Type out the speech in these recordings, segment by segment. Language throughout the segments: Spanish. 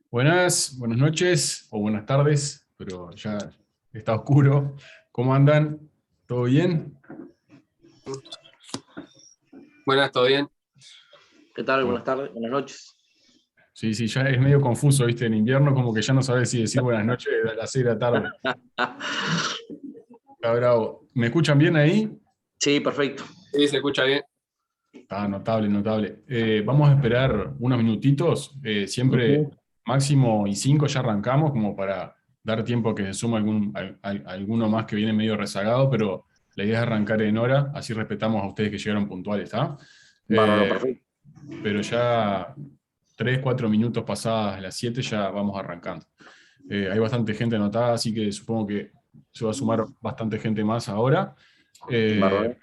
Buenas noches o buenas tardes, pero ya está oscuro. ¿Cómo andan? ¿Todo bien? Buenas, ¿todo bien? ¿Qué tal? Bueno, Buenas tardes, buenas noches. sí, ya es medio confuso, ¿viste? En invierno como que ya no sabes si decir buenas noches a las 6 de la tarde. Está bravo. ¿Me escuchan bien ahí? Sí, perfecto. Sí, se escucha bien. Está notable. Vamos a esperar unos minutitos, siempre máximo y 5 ya arrancamos, como para dar tiempo a que se suma alguno más que viene medio rezagado, pero la idea es arrancar en hora, así respetamos a ustedes que llegaron puntuales, ¿está? Bárbaro, perfecto. Pero ya 3, 4 minutos pasadas las 7 ya vamos arrancando. Hay bastante gente anotada, así que supongo que se va a sumar bastante gente más ahora, Bárbaro.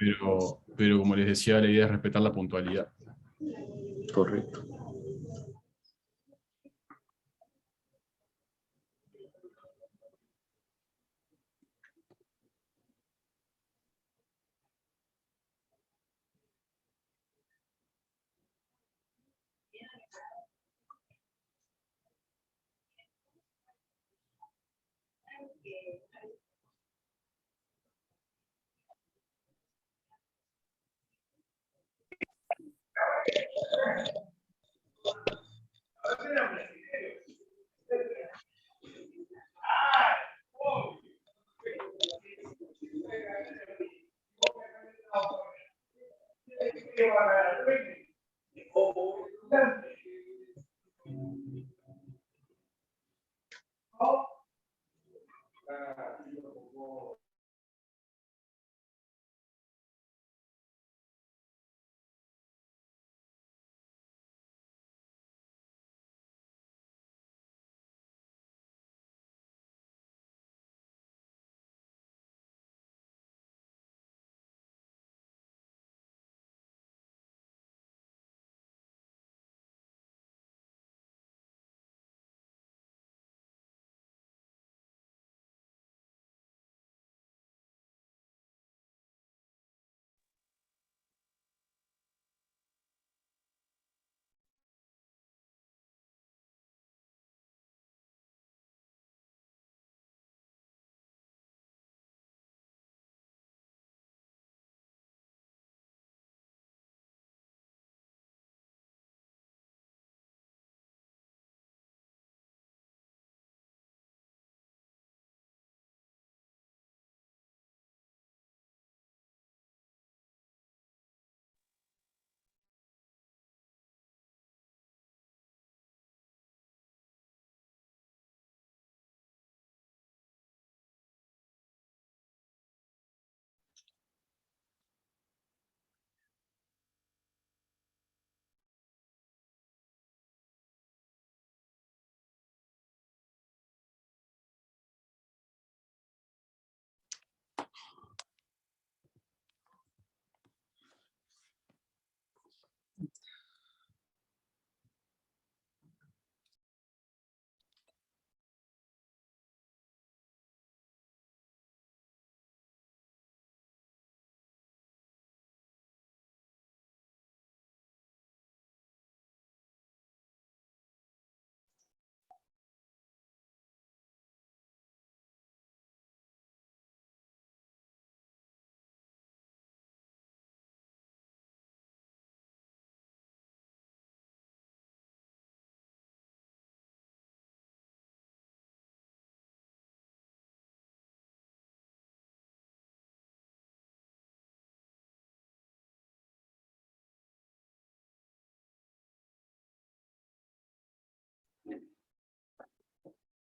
pero como les decía, la idea es respetar la puntualidad. Correcto.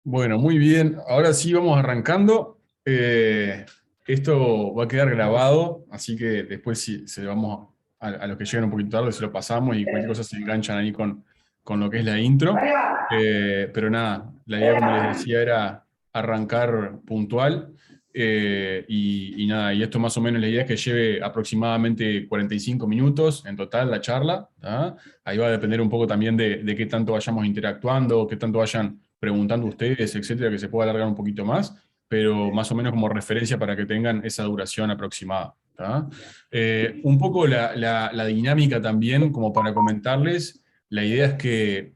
Bueno, muy bien. Ahora sí vamos arrancando. Esto va a quedar grabado, así que después si se lo vamos a los que llegan un poquito tarde, se lo pasamos y cualquier cosa se enganchan ahí con lo que es la intro. Pero nada, la idea, como les decía, era arrancar puntual. Y nada, y esto más o menos la idea es que lleve aproximadamente 45 minutos en total la charla. ¿Tá? Ahí va a depender un poco también de qué tanto vayamos interactuando, qué tanto vayan preguntando ustedes, etcétera, que se pueda alargar un poquito más, pero más o menos como referencia para que tengan esa duración aproximada. ¿Tá? Un poco la dinámica también, como para comentarles, la idea es que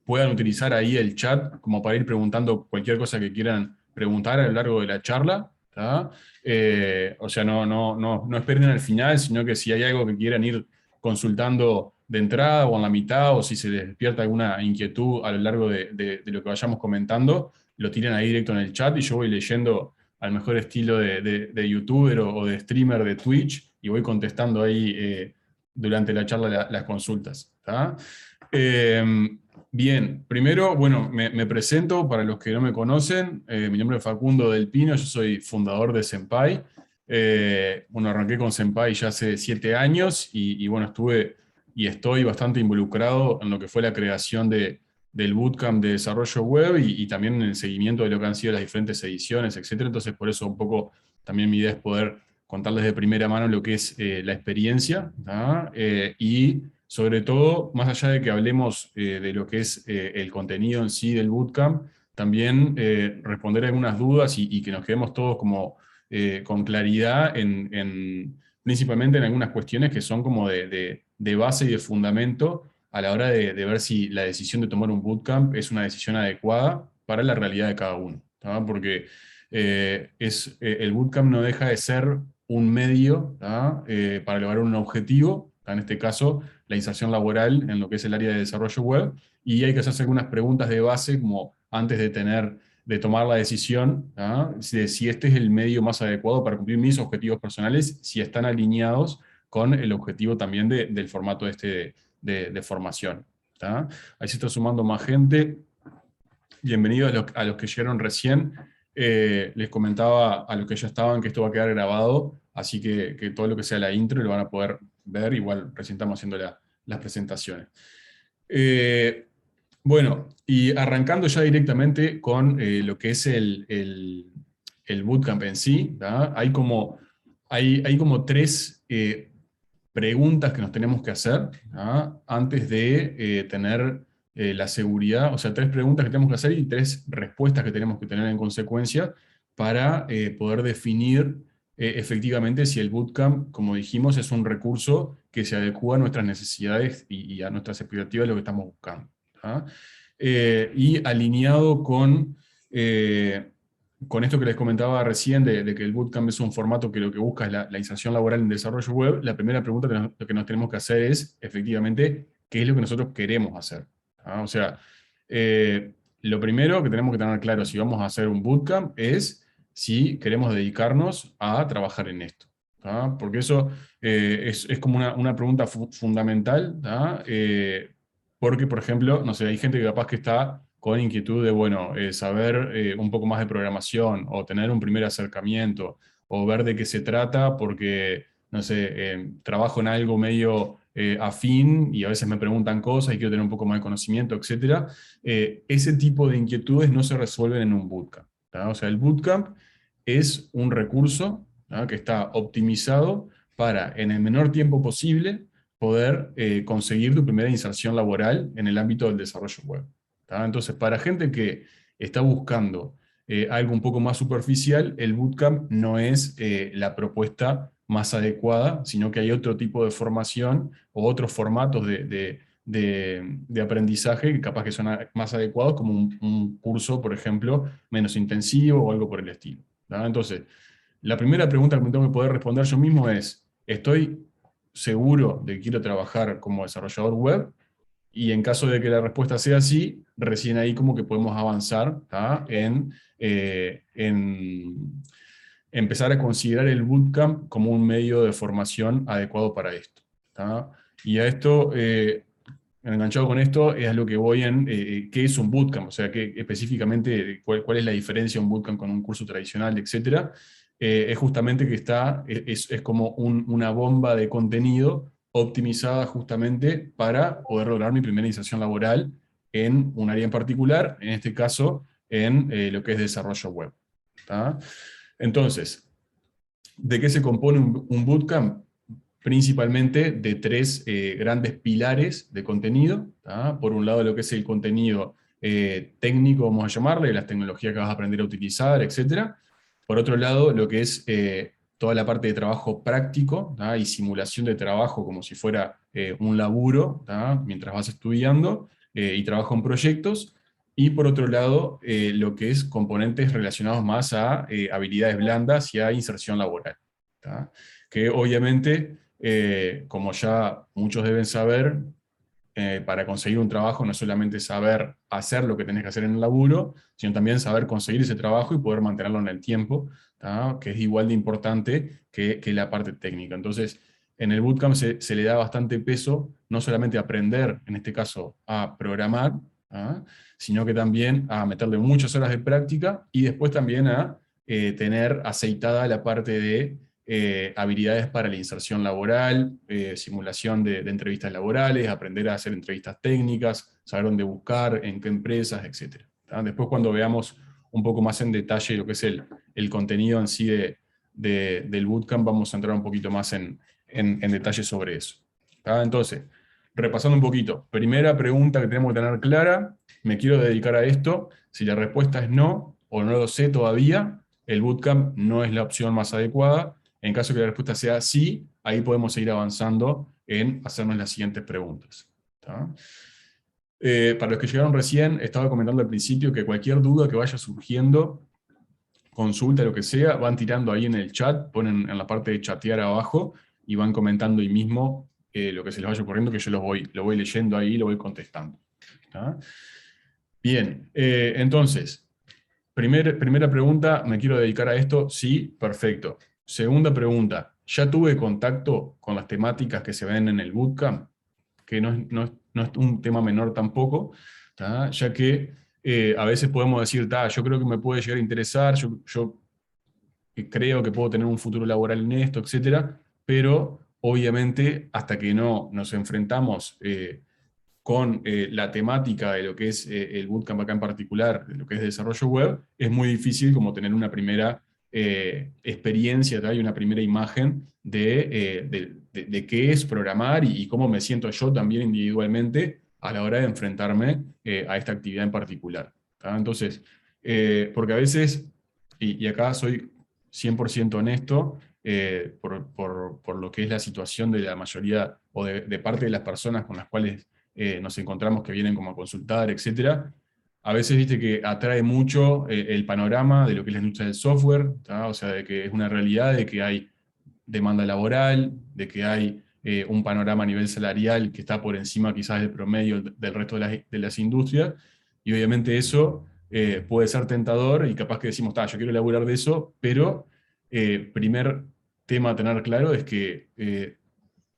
puedan utilizar ahí el chat como para ir preguntando cualquier cosa que quieran preguntar a lo largo de la charla. ¿Tá? O sea, no esperen al final, sino que si hay algo que quieran ir consultando de entrada o en la mitad, o si se les despierta alguna inquietud a lo largo de lo que vayamos comentando, lo tiran ahí directo en el chat y yo voy leyendo al mejor estilo de youtuber o de streamer de Twitch y voy contestando ahí durante la charla las consultas. ¿Tá? Bien, primero, bueno, me presento para los que no me conocen. Mi nombre es Facundo Del Pino, yo soy fundador de Senpai. Bueno, arranqué con Senpai ya hace 7 años y bueno, estuve y estoy bastante involucrado en lo que fue la creación del bootcamp de desarrollo web y también en el seguimiento de lo que han sido las diferentes ediciones, etcétera. Entonces, por eso un poco también mi idea es poder contarles de primera mano lo que es la experiencia, ¿tá? Y sobre todo, más allá de que hablemos de lo que es el contenido en sí del bootcamp, también responder algunas dudas y que nos quedemos todos como con claridad principalmente en algunas cuestiones que son como de base y de fundamento a la hora de ver si la decisión de tomar un bootcamp es una decisión adecuada para la realidad de cada uno. ¿Tá? Porque el bootcamp no deja de ser un medio, ¿tá? Para lograr un objetivo, ¿tá? En este caso la inserción laboral en lo que es el área de desarrollo web, y hay que hacerse algunas preguntas de base como antes de tomar la decisión, ¿tá? De si este es el medio más adecuado para cumplir mis objetivos personales, si están alineados con el objetivo también del formato de formación. ¿Tá? Ahí se está sumando más gente. Bienvenidos a los que llegaron recién. Les comentaba a los que ya estaban que esto va a quedar grabado, así que todo lo que sea la intro lo van a poder ver, igual recién estamos haciendo las presentaciones. Bueno, y arrancando ya directamente con lo que es el bootcamp en sí, ¿tá? Hay como 3 preguntas que nos tenemos que hacer, ¿tá? Antes de tener la seguridad, o sea, 3 preguntas que tenemos que hacer y 3 respuestas que tenemos que tener en consecuencia para poder definir efectivamente si el bootcamp, como dijimos, es un recurso que se adecua a nuestras necesidades y a nuestras expectativas de lo que estamos buscando. ¿Tá? Y alineado con esto que les comentaba recién, de que el bootcamp es un formato que lo que busca es la inserción laboral en desarrollo web, la primera pregunta que nos tenemos que hacer es, efectivamente, ¿qué es lo que nosotros queremos hacer? ¿Ah? O sea, lo primero que tenemos que tener claro si vamos a hacer un bootcamp es si queremos dedicarnos a trabajar en esto. ¿Ah? Porque eso es como una pregunta fundamental, ¿ah? Porque, por ejemplo, no sé, hay gente que capaz que está con inquietud de, bueno, saber un poco más de programación o tener un primer acercamiento o ver de qué se trata porque, no sé, trabajo en algo medio afín y a veces me preguntan cosas y quiero tener un poco más de conocimiento, etc. Ese tipo de inquietudes no se resuelven en un bootcamp. ¿Tá? O sea, el bootcamp es un recurso, ¿tá? Que está optimizado para, en el menor tiempo posible, poder conseguir tu primera inserción laboral en el ámbito del desarrollo web. ¿Tá? Entonces, para gente que está buscando algo un poco más superficial, el bootcamp no es la propuesta más adecuada, sino que hay otro tipo de formación o otros formatos de aprendizaje que capaz que son más adecuados, como un curso, por ejemplo, menos intensivo o algo por el estilo. ¿Tá? Entonces, la primera pregunta que me tengo que poder responder yo mismo es, ¿estoy seguro de que quiero trabajar como desarrollador web? Y en caso de que la respuesta sea sí, recién ahí como que podemos avanzar, ¿tá? En empezar a considerar el bootcamp como un medio de formación adecuado para esto. ¿Tá? Y a esto enganchado con esto, es a lo que voy en qué es un bootcamp, o sea, específicamente cuál es la diferencia de un bootcamp con un curso tradicional, etcétera. Es justamente que es como una bomba de contenido optimizada justamente para poder lograr mi primera inserción laboral en un área en particular, en este caso en lo que es desarrollo web. ¿Tá? Entonces, ¿de qué se compone un bootcamp? Principalmente de tres grandes pilares de contenido. ¿Tá? Por un lado, lo que es el contenido técnico, vamos a llamarle, las tecnologías que vas a aprender a utilizar, etc. Por otro lado, lo que es toda la parte de trabajo práctico, ¿tá? Y simulación de trabajo como si fuera un laburo, ¿tá? Mientras vas estudiando, y trabajo en proyectos. Y por otro lado, lo que es componentes relacionados más a habilidades blandas y a inserción laboral. ¿Tá? Que obviamente, como ya muchos deben saber, para conseguir un trabajo no es solamente saber hacer lo que tenés que hacer en el laburo, sino también saber conseguir ese trabajo y poder mantenerlo en el tiempo, ¿tá? Que es igual de importante que la parte técnica. Entonces, en el bootcamp se le da bastante peso, no solamente a aprender, en este caso, a programar, ¿tá? Sino que también a meterle muchas horas de práctica y después también a tener aceitada la parte de habilidades para la inserción laboral, simulación de entrevistas laborales, aprender a hacer entrevistas técnicas, saber dónde buscar, en qué empresas, etc. ¿Tá? Después, cuando veamos un poco más en detalle lo que es el contenido en sí del bootcamp, vamos a entrar un poquito más en detalle sobre eso. ¿Tá? Entonces, repasando un poquito, primera pregunta que tenemos que tener clara: ¿me quiero dedicar a esto? Si la respuesta es no, o no lo sé todavía, el bootcamp no es la opción más adecuada. En caso que la respuesta sea sí, ahí podemos seguir avanzando en hacernos las siguientes preguntas. ¿Tá? Para los que llegaron recién, estaba comentando al principio que cualquier duda que vaya surgiendo, consulta, lo que sea, van tirando ahí en el chat, ponen en la parte de chatear abajo y van comentando ahí mismo lo que se les vaya ocurriendo, que yo lo voy leyendo ahí y lo voy contestando. ¿Tá? Bien, entonces, primera pregunta: ¿me quiero dedicar a esto? Sí, perfecto. Segunda pregunta: ¿ya tuve contacto con las temáticas que se ven en el bootcamp? Que no es un tema menor tampoco, ¿tá? Ya que a veces podemos decir, yo creo que me puede llegar a interesar, yo creo que puedo tener un futuro laboral en esto, etcétera, pero obviamente hasta que no nos enfrentamos con la temática de lo que es el bootcamp acá en particular, de lo que es desarrollo web, es muy difícil como tener una primera experiencia, ¿tá? Y una primera imagen de qué es programar y cómo me siento yo también individualmente a la hora de enfrentarme a esta actividad en particular. ¿Tá? Entonces, porque a veces, y acá soy 100% honesto, por lo que es la situación de la mayoría o de parte de las personas con las cuales nos encontramos que vienen como a consultar, etc. A veces viste que atrae mucho el panorama de lo que es la industria del software, ¿tá? O sea, de que es una realidad, de que hay demanda laboral, de que hay un panorama a nivel salarial que está por encima quizás del promedio del resto de las industrias, y obviamente eso puede ser tentador, y capaz que decimos, yo quiero laburar de eso, pero primer tema a tener claro es que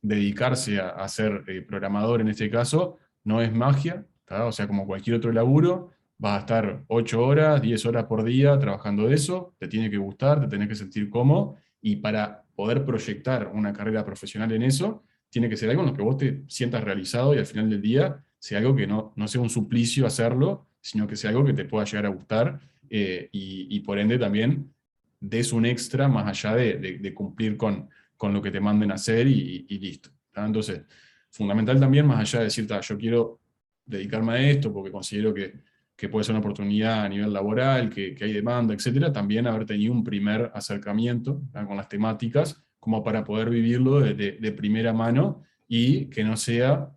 dedicarse a ser programador en este caso no es magia, ¿tá? O sea, como cualquier otro laburo, vas a estar 8 horas, 10 horas por día trabajando de eso, te tiene que gustar, te tenés que sentir cómodo, y para poder proyectar una carrera profesional en eso, tiene que ser algo en lo que vos te sientas realizado y al final del día sea algo que no sea un suplicio hacerlo, sino que sea algo que te pueda llegar a gustar, y por ende también des un extra más allá de cumplir con lo que te manden a hacer y listo. ¿Tá? Entonces, fundamental también, más allá de decir, yo quiero dedicarme a esto porque considero que puede ser una oportunidad a nivel laboral, que hay demanda, etcétera, también haber tenido un primer acercamiento, ¿tá? Con las temáticas, como para poder vivirlo de primera mano, y que no sea,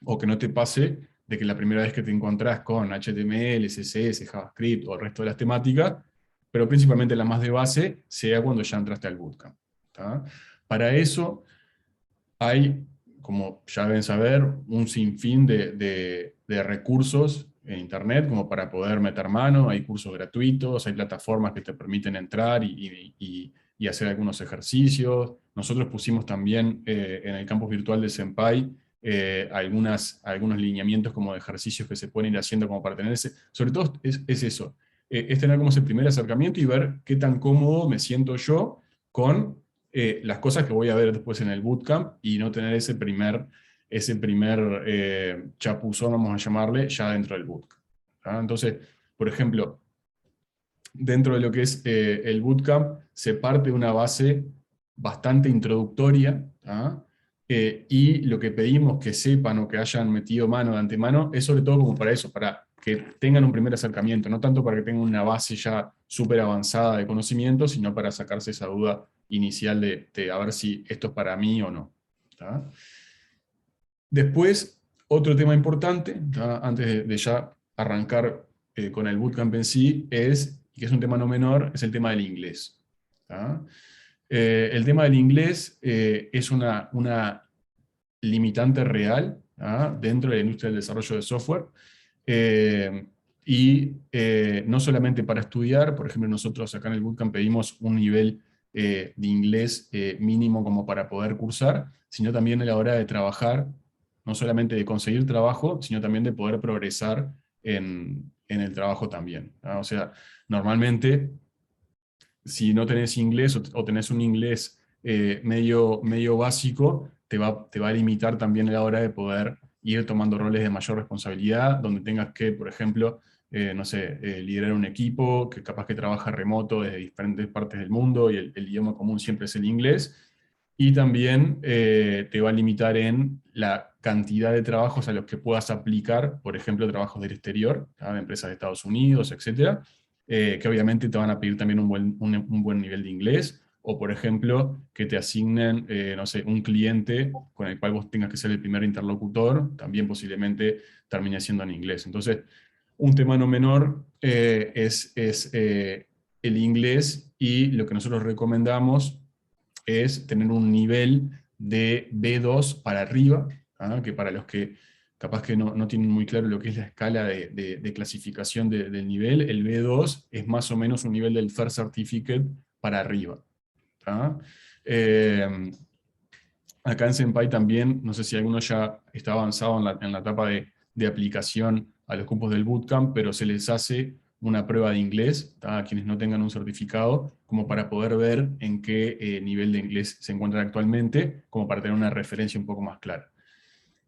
o que no te pase, de que la primera vez que te encontrás con HTML, CSS, JavaScript o el resto de las temáticas, pero principalmente la más de base, sea cuando ya entraste al bootcamp. ¿Tá? Para eso hay, como ya deben saber, un sinfín de recursos en Internet como para poder meter mano. Hay cursos gratuitos, hay plataformas que te permiten entrar y hacer algunos ejercicios. Nosotros pusimos también en el campus virtual de Senpai algunos lineamientos como de ejercicios que se pueden ir haciendo como para tener ese, sobre todo es eso, es tener como ese primer acercamiento y ver qué tan cómodo me siento yo con las cosas que voy a ver después en el bootcamp y no tener ese primer chapuzón, vamos a llamarle, ya dentro del bootcamp. ¿Ah? Entonces, por ejemplo, dentro de lo que es el bootcamp, se parte de una base bastante introductoria, ¿ah? Y lo que pedimos que sepan o que hayan metido mano de antemano es sobre todo como para eso, para que tengan un primer acercamiento, no tanto para que tengan una base ya súper avanzada de conocimiento, sino para sacarse esa duda inicial de a ver si esto es para mí o no. ¿Tá? Después, otro tema importante, ¿tá? Antes de ya arrancar con el bootcamp en sí, y que es un tema no menor, es el tema del inglés. ¿Tá? El tema del inglés es una limitante real, ¿tá? Dentro de la industria del desarrollo de software, no solamente para estudiar. Por ejemplo, nosotros acá en el bootcamp pedimos un nivel de inglés mínimo como para poder cursar, sino también a la hora de trabajar, no solamente de conseguir trabajo, sino también de poder progresar en el trabajo también, ¿tá? O sea, normalmente, si no tenés inglés o tenés un inglés medio básico, te va a limitar también a la hora de poder ir tomando roles de mayor responsabilidad, donde tengas que, por ejemplo, no sé, liderar un equipo que capaz que trabaja remoto desde diferentes partes del mundo y el idioma común siempre es el inglés. Y también te va a limitar en la cantidad de trabajos a los que puedas aplicar, por ejemplo, trabajos del exterior, ¿tá? De empresas de Estados Unidos, etcétera, que obviamente te van a pedir también un buen nivel de inglés, o por ejemplo, que te asignen, no sé, un cliente con el cual vos tengas que ser el primer interlocutor, también posiblemente termine siendo en inglés. Entonces, un tema no menor es el inglés, y lo que nosotros recomendamos es tener un nivel de B2 para arriba, ¿ah? Que para los que capaz que no tienen muy claro lo que es la escala de clasificación del nivel, el B2 es más o menos un nivel del First Certificate para arriba. ¿Tá? Acá en Senpai también, no sé si alguno ya está avanzado en la etapa de aplicación a los cupos del bootcamp, pero se les hace una prueba de inglés, ¿tá? A quienes no tengan un certificado, como para poder ver en qué nivel de inglés se encuentran actualmente, como para tener una referencia un poco más clara.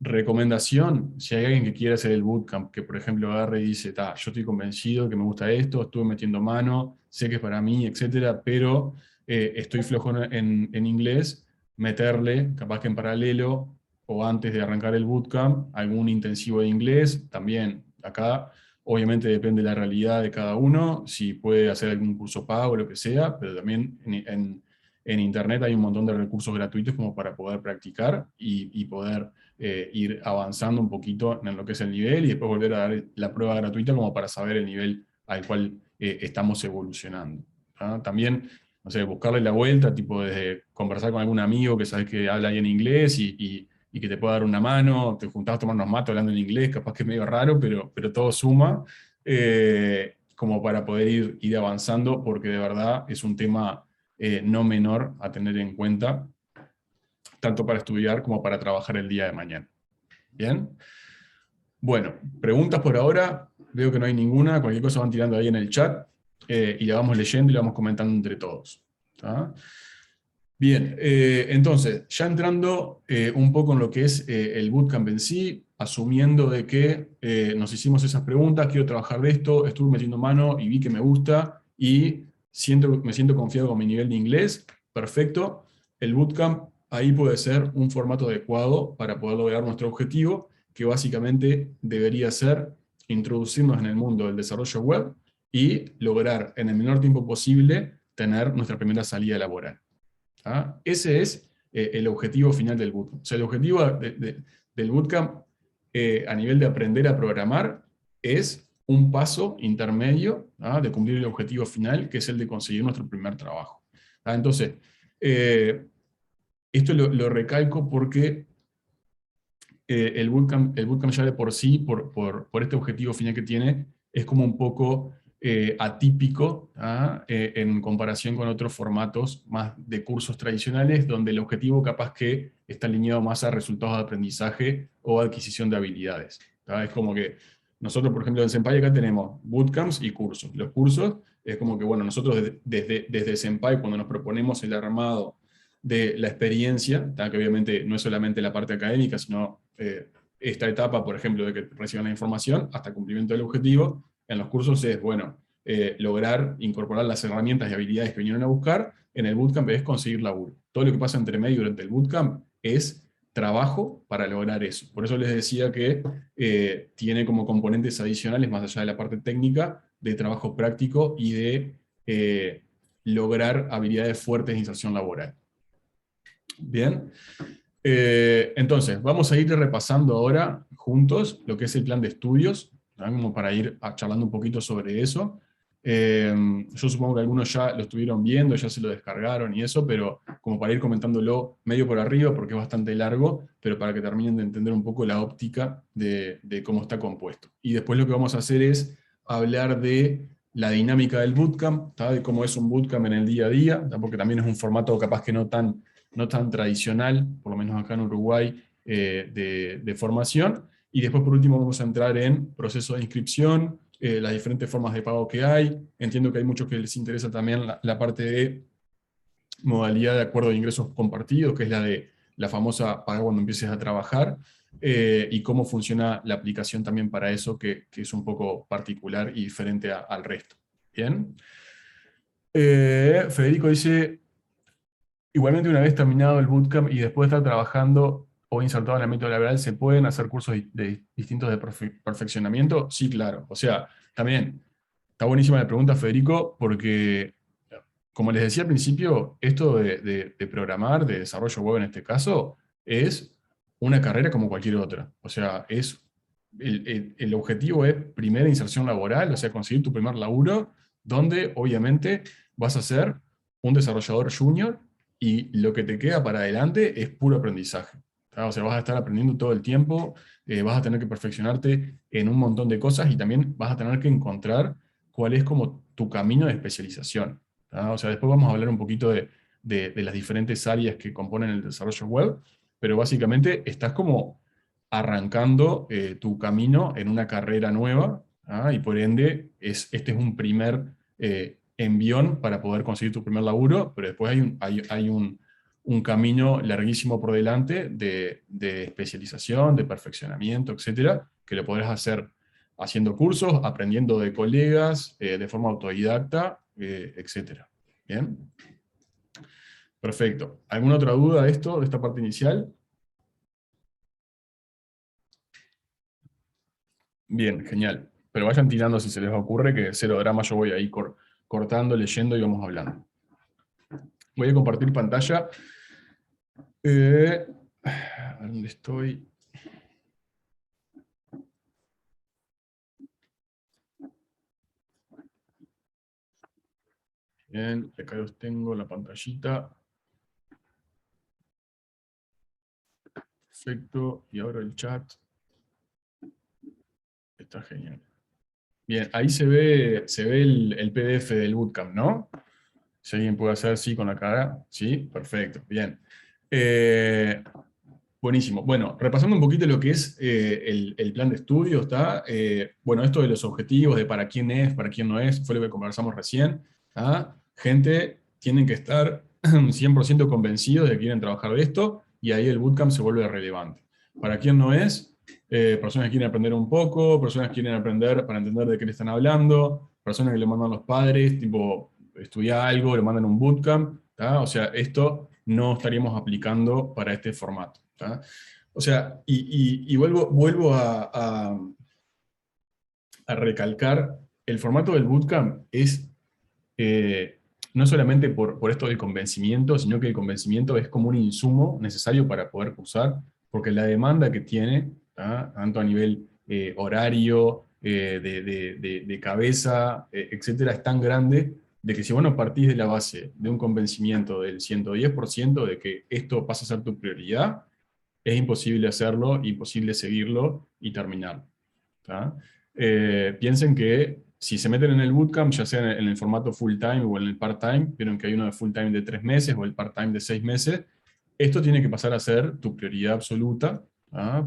Recomendación: si hay alguien que quiera hacer el bootcamp, que por ejemplo agarre y dice, yo estoy convencido que me gusta esto, estuve metiendo mano, sé que es para mí, etcétera, pero estoy flojo en inglés, meterle, capaz que en paralelo, o antes de arrancar el bootcamp, algún intensivo de inglés. También acá, obviamente depende de la realidad de cada uno, si puede hacer algún curso pago o lo que sea, pero también en internet hay un montón de recursos gratuitos como para poder practicar y poder ir avanzando un poquito en lo que es el nivel, y después volver a dar la prueba gratuita como para saber el nivel al cual estamos evolucionando. ¿Ah? También, no sé, buscarle la vuelta, tipo desde conversar con algún amigo que sabes que habla bien inglés y que te pueda dar una mano, te juntás a tomar unos mates hablando en inglés, capaz que es medio raro, pero todo suma, como para poder ir avanzando, porque de verdad es un tema no menor a tener en cuenta, tanto para estudiar como para trabajar el día de mañana. ¿Bien? Bueno, preguntas por ahora, veo que no hay ninguna, cualquier cosa van tirando ahí en el chat, y la vamos leyendo y la vamos comentando entre todos. ¿Tá? Bien, entonces, ya entrando un poco en lo que es el bootcamp en sí, asumiendo de que nos hicimos esas preguntas, quiero trabajar de esto, estuve metiendo mano y vi que me gusta, y me siento confiado con mi nivel de inglés, perfecto. El bootcamp ahí puede ser un formato adecuado para poder lograr nuestro objetivo, que básicamente debería ser introducirnos en el mundo del desarrollo web y lograr en el menor tiempo posible tener nuestra primera salida laboral. ¿Ah? Ese es el objetivo final del bootcamp. O sea, el objetivo del bootcamp a nivel de aprender a programar es un paso intermedio, ¿ah? De cumplir el objetivo final, que es el de conseguir nuestro primer trabajo. ¿Ah? Entonces, esto lo recalco porque el bootcamp ya de por sí, por este objetivo final que tiene, es como un poco atípico en comparación con otros formatos más de cursos tradicionales, donde el objetivo capaz que está alineado más a resultados de aprendizaje o adquisición de habilidades. Es como que nosotros, por ejemplo, en Senpai acá tenemos bootcamps y cursos. Los cursos es como que, bueno, nosotros desde Senpai, cuando nos proponemos el armado de la experiencia, que obviamente no es solamente la parte académica, sino esta etapa, por ejemplo, de que reciban la información hasta cumplimiento del objetivo, en los cursos es, bueno, lograr incorporar las herramientas y habilidades que vinieron a buscar. En el bootcamp es conseguir laburo. Todo lo que pasa entre medio durante el bootcamp es trabajo para lograr eso. Por eso les decía que tiene como componentes adicionales, más allá de la parte técnica, de trabajo práctico y de lograr habilidades fuertes de inserción laboral. Bien. Entonces, vamos a ir repasando ahora juntos lo que es el plan de estudios, ¿no? Como para ir charlando un poquito sobre eso. Yo supongo que algunos ya lo estuvieron viendo, ya se lo descargaron y eso, pero como para ir comentándolo medio por arriba, porque es bastante largo, pero para que terminen de entender un poco la óptica de cómo está compuesto. Y después lo que vamos a hacer es hablar de la dinámica del bootcamp, de cómo es un bootcamp en el día a día, porque también es un formato capaz que no tan tradicional, por lo menos acá en Uruguay, de formación. Y después, por último, vamos a entrar en proceso de inscripción, las diferentes formas de pago que hay. Entiendo que hay muchos que les interesa también la parte de modalidad de acuerdo de ingresos compartidos, que es la de la famosa paga cuando empieces a trabajar, y cómo funciona la aplicación también para eso, que es un poco particular y diferente al resto. ¿Bien? Federico dice: igualmente, una vez terminado el bootcamp y después de estar trabajando o insertado en el ámbito laboral, ¿se pueden hacer cursos distintos de perfeccionamiento? Sí, claro. O sea, también está buenísima la pregunta, Federico, porque, como les decía al principio, esto de programar, de desarrollo web en este caso, es una carrera como cualquier otra. O sea, el objetivo es primera inserción laboral, o sea, conseguir tu primer laburo, donde obviamente vas a ser un desarrollador junior y lo que te queda para adelante es puro aprendizaje. O sea, vas a estar aprendiendo todo el tiempo, vas a tener que perfeccionarte en un montón de cosas y también vas a tener que encontrar cuál es como tu camino de especialización. O sea, después vamos a hablar un poquito de las diferentes áreas que componen el desarrollo web, pero básicamente estás como arrancando tu camino en una carrera nueva, y por ende este es un primer envión para poder conseguir tu primer laburo, pero después hay un camino larguísimo por delante de especialización, de perfeccionamiento, etcétera, que lo podrás hacer haciendo cursos, aprendiendo de colegas, de forma autodidacta, etcétera. ¿Bien? Perfecto. ¿Alguna otra duda de esto, de esta parte inicial? Bien, genial. Pero vayan tirando si se les ocurre, que cero drama, yo voy ahí cortando, leyendo y vamos hablando. Voy a compartir pantalla. A ver dónde estoy. Bien, acá los tengo, la pantallita. Perfecto, y ahora el chat. Está genial. Bien, ahí se ve el PDF del bootcamp, ¿no? Si alguien puede hacer así con la cara. Sí, perfecto, bien. Buenísimo. Bueno, repasando un poquito lo que es el plan de estudio, ¿está? Bueno, esto de los objetivos, de para quién es, para quién no es, fue lo que conversamos recién. Gente, tienen que estar 100% convencidos de que quieren trabajar de esto, y ahí el bootcamp se vuelve relevante. Para quién no es, personas que quieren aprender un poco, personas que quieren aprender para entender de qué le están hablando, personas que le mandan los padres, tipo, estudia algo, le mandan un bootcamp, ¿tá? O sea, esto no estaríamos aplicando para este formato. ¿tá? O sea, y vuelvo a recalcar, el formato del bootcamp es no solamente por esto del convencimiento, sino que el convencimiento es como un insumo necesario para poder cursar, porque la demanda que tiene, tanto a nivel horario, de cabeza, etcétera, es tan grande de que si vos no partís de la base de un convencimiento del 110% de que esto pasa a ser tu prioridad, es imposible hacerlo, imposible seguirlo y terminarlo. Piensen que si se meten en el bootcamp, ya sea en el formato full time o en el part time, vieron que hay uno de full time de 3 meses o el part time de 6 meses, esto tiene que pasar a ser tu prioridad absoluta,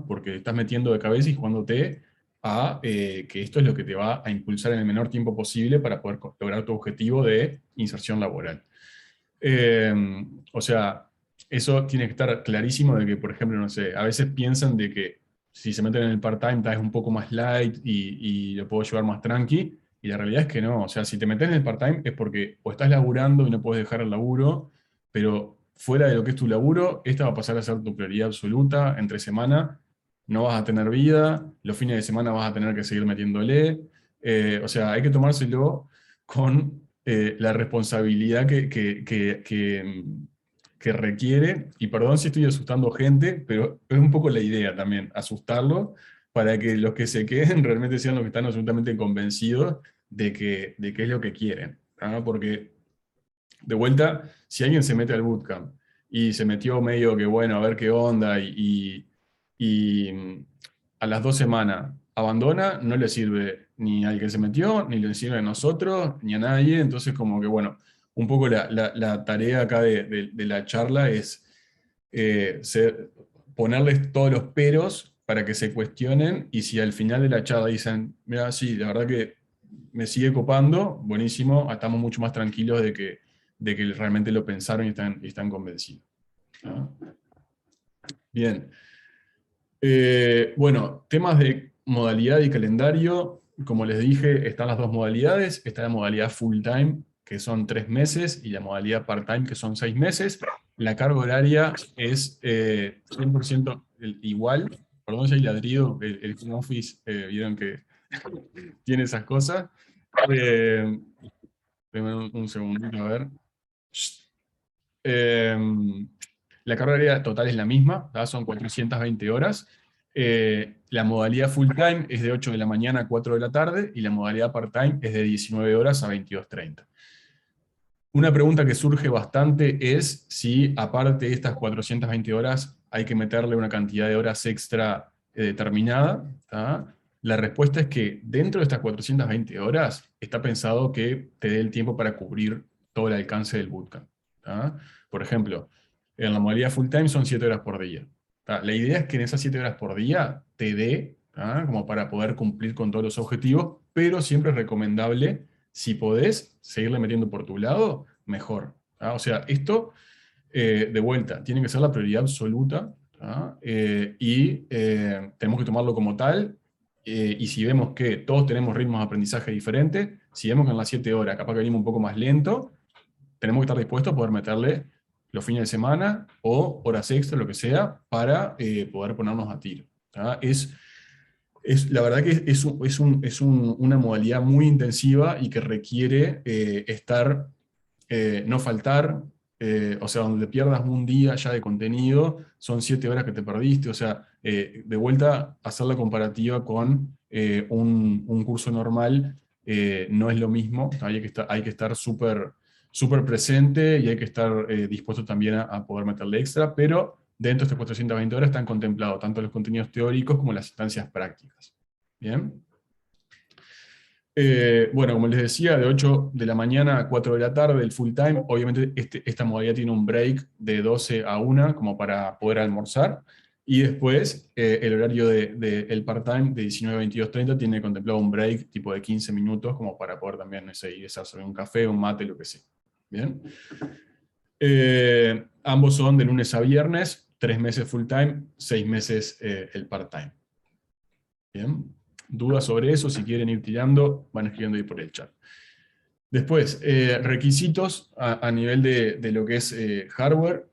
porque estás metiendo de cabeza y jugándote a que esto es lo que te va a impulsar en el menor tiempo posible para poder lograr tu objetivo de inserción laboral. O sea, eso tiene que estar clarísimo de que, por ejemplo, no sé, a veces piensan de que si se meten en el part-time es un poco más light y lo puedo llevar más tranqui, y la realidad es que no. O sea, si te metes en el part-time es porque o estás laburando y no puedes dejar el laburo, pero fuera de lo que es tu laburo, esta va a pasar a ser tu prioridad absoluta. Entre semana no vas a tener vida, los fines de semana vas a tener que seguir metiéndole. O sea, hay que tomárselo con la responsabilidad que requiere, y perdón si estoy asustando gente, pero es un poco la idea también, asustarlo, para que los que se queden realmente sean los que están absolutamente convencidos de qué es lo que quieren. Porque, de vuelta, si alguien se mete al bootcamp y se metió medio que, bueno, a ver qué onda, y a las 2 semanas abandona, no le sirve ni al que se metió, ni le sirve a nosotros, ni a nadie. Entonces, como que, bueno, un poco la tarea acá de la charla es ponerles todos los peros para que se cuestionen, y si al final de la charla dicen, mira, sí, la verdad que me sigue copando, buenísimo, estamos mucho más tranquilos de que realmente lo pensaron y están convencidos. ¿No? Bien. Bueno, temas de modalidad y calendario. Como les dije, están las dos modalidades. Está la modalidad full time, que son 3 meses, y la modalidad part time, que son 6 meses. La carga horaria es 100% igual. Perdón si hay ladrido, el home office, vieron que tiene esas cosas. Primero un segundito, a ver. La carga horaria total es la misma, ¿tá? Son 420 horas. La modalidad full time es de 8 de la mañana a 4 de la tarde, y la modalidad part time es de 19 horas a 22:30. Una pregunta que surge bastante es si, aparte de estas 420 horas, hay que meterle una cantidad de horas extra determinada. ¿Tá? La respuesta es que dentro de estas 420 horas está pensado que te dé el tiempo para cubrir todo el alcance del bootcamp. ¿Tá? Por ejemplo, en la modalidad full time son 7 horas por día. ¿Tá? La idea es que en esas 7 horas por día te dé, ¿tá? Como para poder cumplir con todos los objetivos, pero siempre es recomendable, si podés seguirle metiendo por tu lado, mejor. ¿Tá? O sea, esto, de vuelta, tiene que ser la prioridad absoluta, ¿tá? Tenemos que tomarlo como tal. Y si vemos que todos tenemos ritmos de aprendizaje diferentes, si vemos que en las 7 horas capaz que venimos un poco más lento, tenemos que estar dispuestos a poder meterle los fines de semana o horas extra, lo que sea, para poder ponernos a tiro. ¿Tá? La verdad que una modalidad muy intensiva y que requiere no faltar, o sea, donde te pierdas un día ya de contenido, son 7 horas que te perdiste. O sea, de vuelta, hacer la comparativa con un curso normal no es lo mismo. Hay que estar súper súper presente, y hay que estar dispuesto también a poder meterle extra, pero dentro de estas 420 horas están contemplados tanto los contenidos teóricos como las instancias prácticas. ¿Bien? Bueno, como les decía, de 8 de la mañana a 4 de la tarde, el full time. Obviamente esta modalidad tiene un break de 12 a 1 como para poder almorzar, y después el horario del part-time de 19 a 22:30 tiene contemplado un break tipo de 15 minutos como para poder también, no sé, ir a hacer un café, un mate, lo que sea. ¿Bien? Ambos son de lunes a viernes, 3 meses full time, 6 meses el part-time. ¿Bien? Dudas sobre eso, si quieren ir tirando, van escribiendo ahí por el chat. Después, requisitos a nivel de lo que es hardware.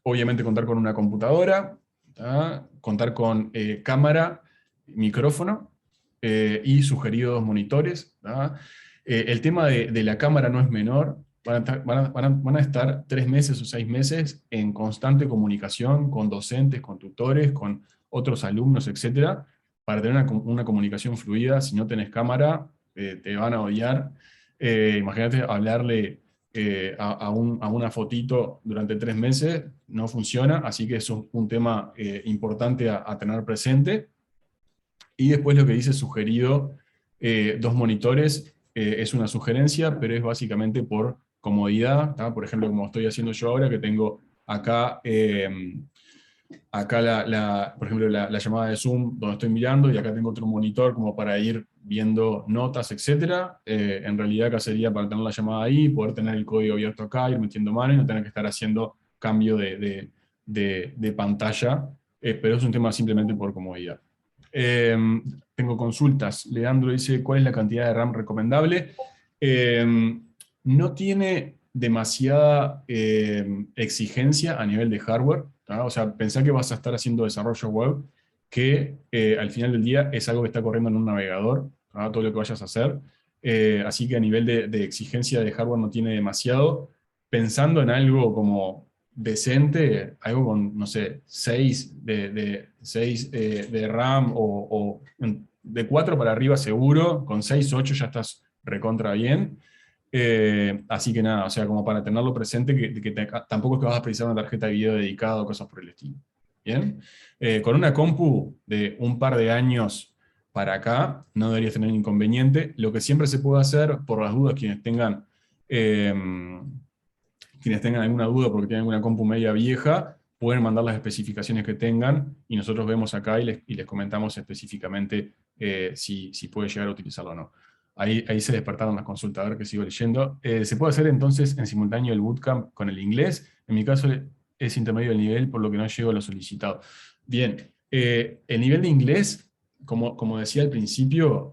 Obviamente contar con una computadora, ¿tá? Contar con cámara, micrófono y sugeridos monitores. ¿Tá? El tema de la cámara no es menor. Van a estar 3 meses o 6 meses en constante comunicación con docentes, con tutores, con otros alumnos, etcétera, para tener una comunicación fluida. Si no tenés cámara, te van a odiar. Imagínate hablarle a una fotito durante 3 meses, no funciona, así que es un tema importante a tener presente. Y después lo que dice sugerido 2 monitores es una sugerencia, pero es básicamente por comodidad, ¿tá? Por ejemplo, como estoy haciendo yo ahora, que tengo acá, por ejemplo, la llamada de Zoom donde estoy mirando, y acá tengo otro monitor como para ir viendo notas, etc. En realidad acá sería para tener la llamada ahí, poder tener el código abierto acá, ir metiendo mano y no tener que estar haciendo cambio de pantalla, pero es un tema simplemente por comodidad. Tengo consultas. Leandro dice, ¿cuál es la cantidad de RAM recomendable? No tiene demasiada exigencia a nivel de hardware, ¿tá? O sea, pensá que vas a estar haciendo desarrollo web, que al final del día es algo que está corriendo en un navegador, ¿tá? Todo lo que vayas a hacer. Así que a nivel de exigencia de hardware no tiene demasiado. Pensando en algo como decente, algo con, no sé, 6 de RAM o de 4 para arriba seguro, con 6, 8 ya estás recontra bien. Así que nada, o sea, como para tenerlo presente, tampoco es que vas a precisar una tarjeta de video dedicada o cosas por el estilo. ¿Bien? Con una compu de un par de años para acá, no deberías tener inconveniente. Lo que siempre se puede hacer, por las dudas, quienes tengan alguna duda porque tienen alguna compu media vieja, pueden mandar las especificaciones que tengan, y nosotros vemos acá y les comentamos específicamente si puede llegar a utilizarlo o no. Ahí se despertaron las consultas, a ver que sigo leyendo. Se puede hacer entonces en simultáneo el bootcamp con el inglés. En mi caso es intermedio del nivel, por lo que no llego a lo solicitado. Bien, el nivel de inglés, como decía al principio,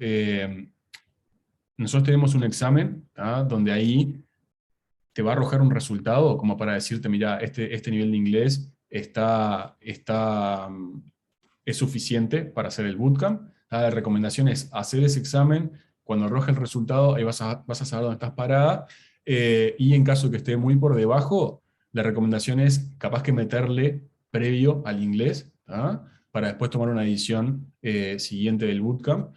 nosotros tenemos un examen, ¿tá? Donde ahí te va a arrojar un resultado como para decirte, mira, este nivel de inglés es suficiente para hacer el bootcamp. La recomendación es hacer ese examen. Cuando arroje el resultado, ahí vas a saber dónde estás parada, y en caso que esté muy por debajo, la recomendación es capaz que meterle previo al inglés, ¿tá? Para después tomar una edición siguiente del bootcamp.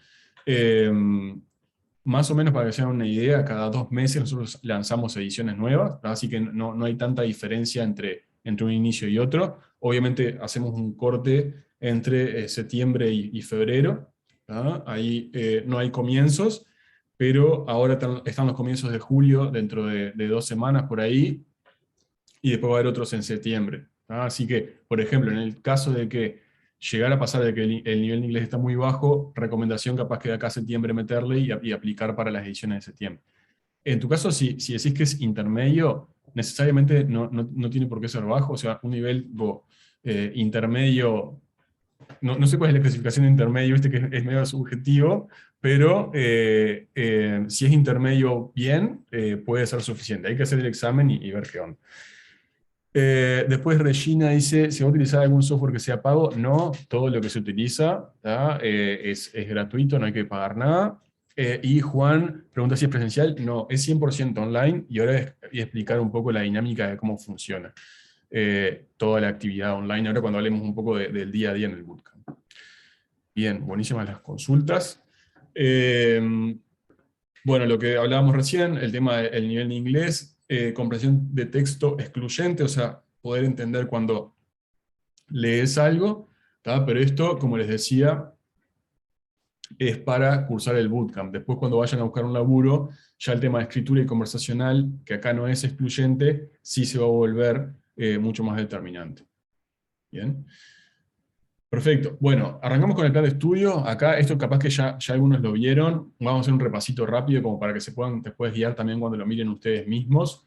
Más o menos para que se hagan una idea, cada 2 meses nosotros lanzamos ediciones nuevas, ¿tá? Así que no hay tanta diferencia entre un inicio y otro. Obviamente hacemos un corte entre septiembre y febrero, ¿tá? Ahí no hay comienzos, pero ahora están los comienzos de julio, dentro de 2 semanas por ahí, y después va a haber otros en septiembre, ¿tá? Así que, por ejemplo, en el caso de que llegara a pasar de que el nivel de inglés está muy bajo, recomendación capaz que de acá a septiembre meterle y aplicar para las ediciones de septiembre. En tu caso, si decís que es intermedio, necesariamente no tiene por qué ser bajo, o sea, un nivel intermedio, no sé cuál es la clasificación de intermedio, que es medio subjetivo, pero si es intermedio bien, puede ser suficiente. Hay que hacer el examen y ver qué onda. Después Regina dice, ¿se va a utilizar algún software que sea pago? No, todo lo que se utiliza es gratuito, no hay que pagar nada. Y Juan pregunta si es presencial. No, es 100% online, y ahora voy a explicar un poco la dinámica de cómo funciona toda la actividad online, ahora cuando hablemos un poco del día a día en el bootcamp. Bien, buenísimas las consultas. Bueno, lo que hablábamos recién, el tema del nivel de inglés, comprensión de texto excluyente, o sea, poder entender cuando lees algo, ¿tá? Pero esto, como les decía, es para cursar el bootcamp. Después, cuando vayan a buscar un laburo, ya el tema de escritura y conversacional, que acá no es excluyente, sí se va a volver mucho más determinante. Bien. Perfecto. Bueno, arrancamos con el plan de estudio. Acá, esto capaz que ya algunos lo vieron. Vamos a hacer un repasito rápido como para que se puedan después guiar también cuando lo miren ustedes mismos.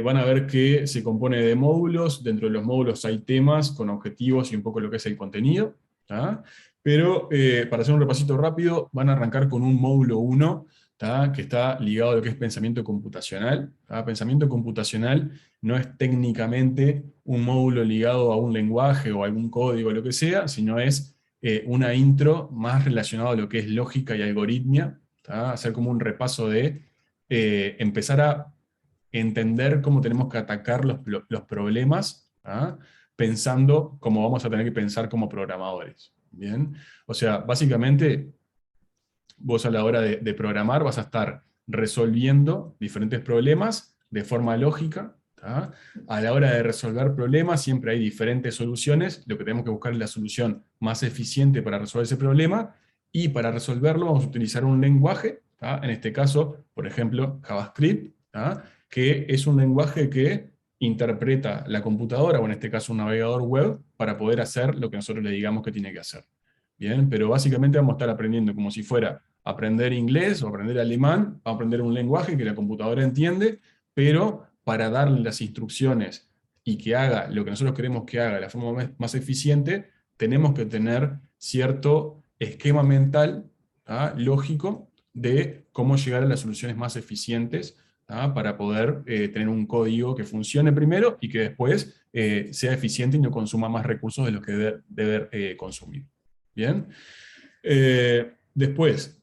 Van a ver que se compone de módulos. Dentro de los módulos hay temas con objetivos y un poco lo que es el contenido, ¿tá? Pero para hacer un repasito rápido, van a arrancar con un módulo 1, ¿tá? Que está ligado a lo que es pensamiento computacional, ¿tá? Pensamiento computacional no es técnicamente un módulo ligado a un lenguaje o a algún código o lo que sea, sino es una intro más relacionada a lo que es lógica y algoritmia, ¿tá? Hacer como un repaso de empezar a entender cómo tenemos que atacar los problemas, ¿tá? Pensando como vamos a tener que pensar como programadores. ¿Bien? O sea, básicamente, vos a la hora de programar vas a estar resolviendo diferentes problemas de forma lógica, ¿tá? A la hora de resolver problemas siempre hay diferentes soluciones, lo que tenemos que buscar es la solución más eficiente para resolver ese problema, y para resolverlo vamos a utilizar un lenguaje, ¿tá? En este caso, por ejemplo, JavaScript, ¿tá? Que es un lenguaje que interpreta la computadora, o en este caso un navegador web, para poder hacer lo que nosotros le digamos que tiene que hacer. Bien, pero básicamente vamos a estar aprendiendo como si fuera aprender inglés o aprender alemán, vamos a aprender un lenguaje que la computadora entiende, pero para darle las instrucciones y que haga lo que nosotros queremos que haga de la forma más eficiente, tenemos que tener cierto esquema mental, ¿tá? Lógico, de cómo llegar a las soluciones más eficientes, ¿tá? Para poder tener un código que funcione primero y que después sea eficiente y no consuma más recursos de los que debe consumir. Bien. Después,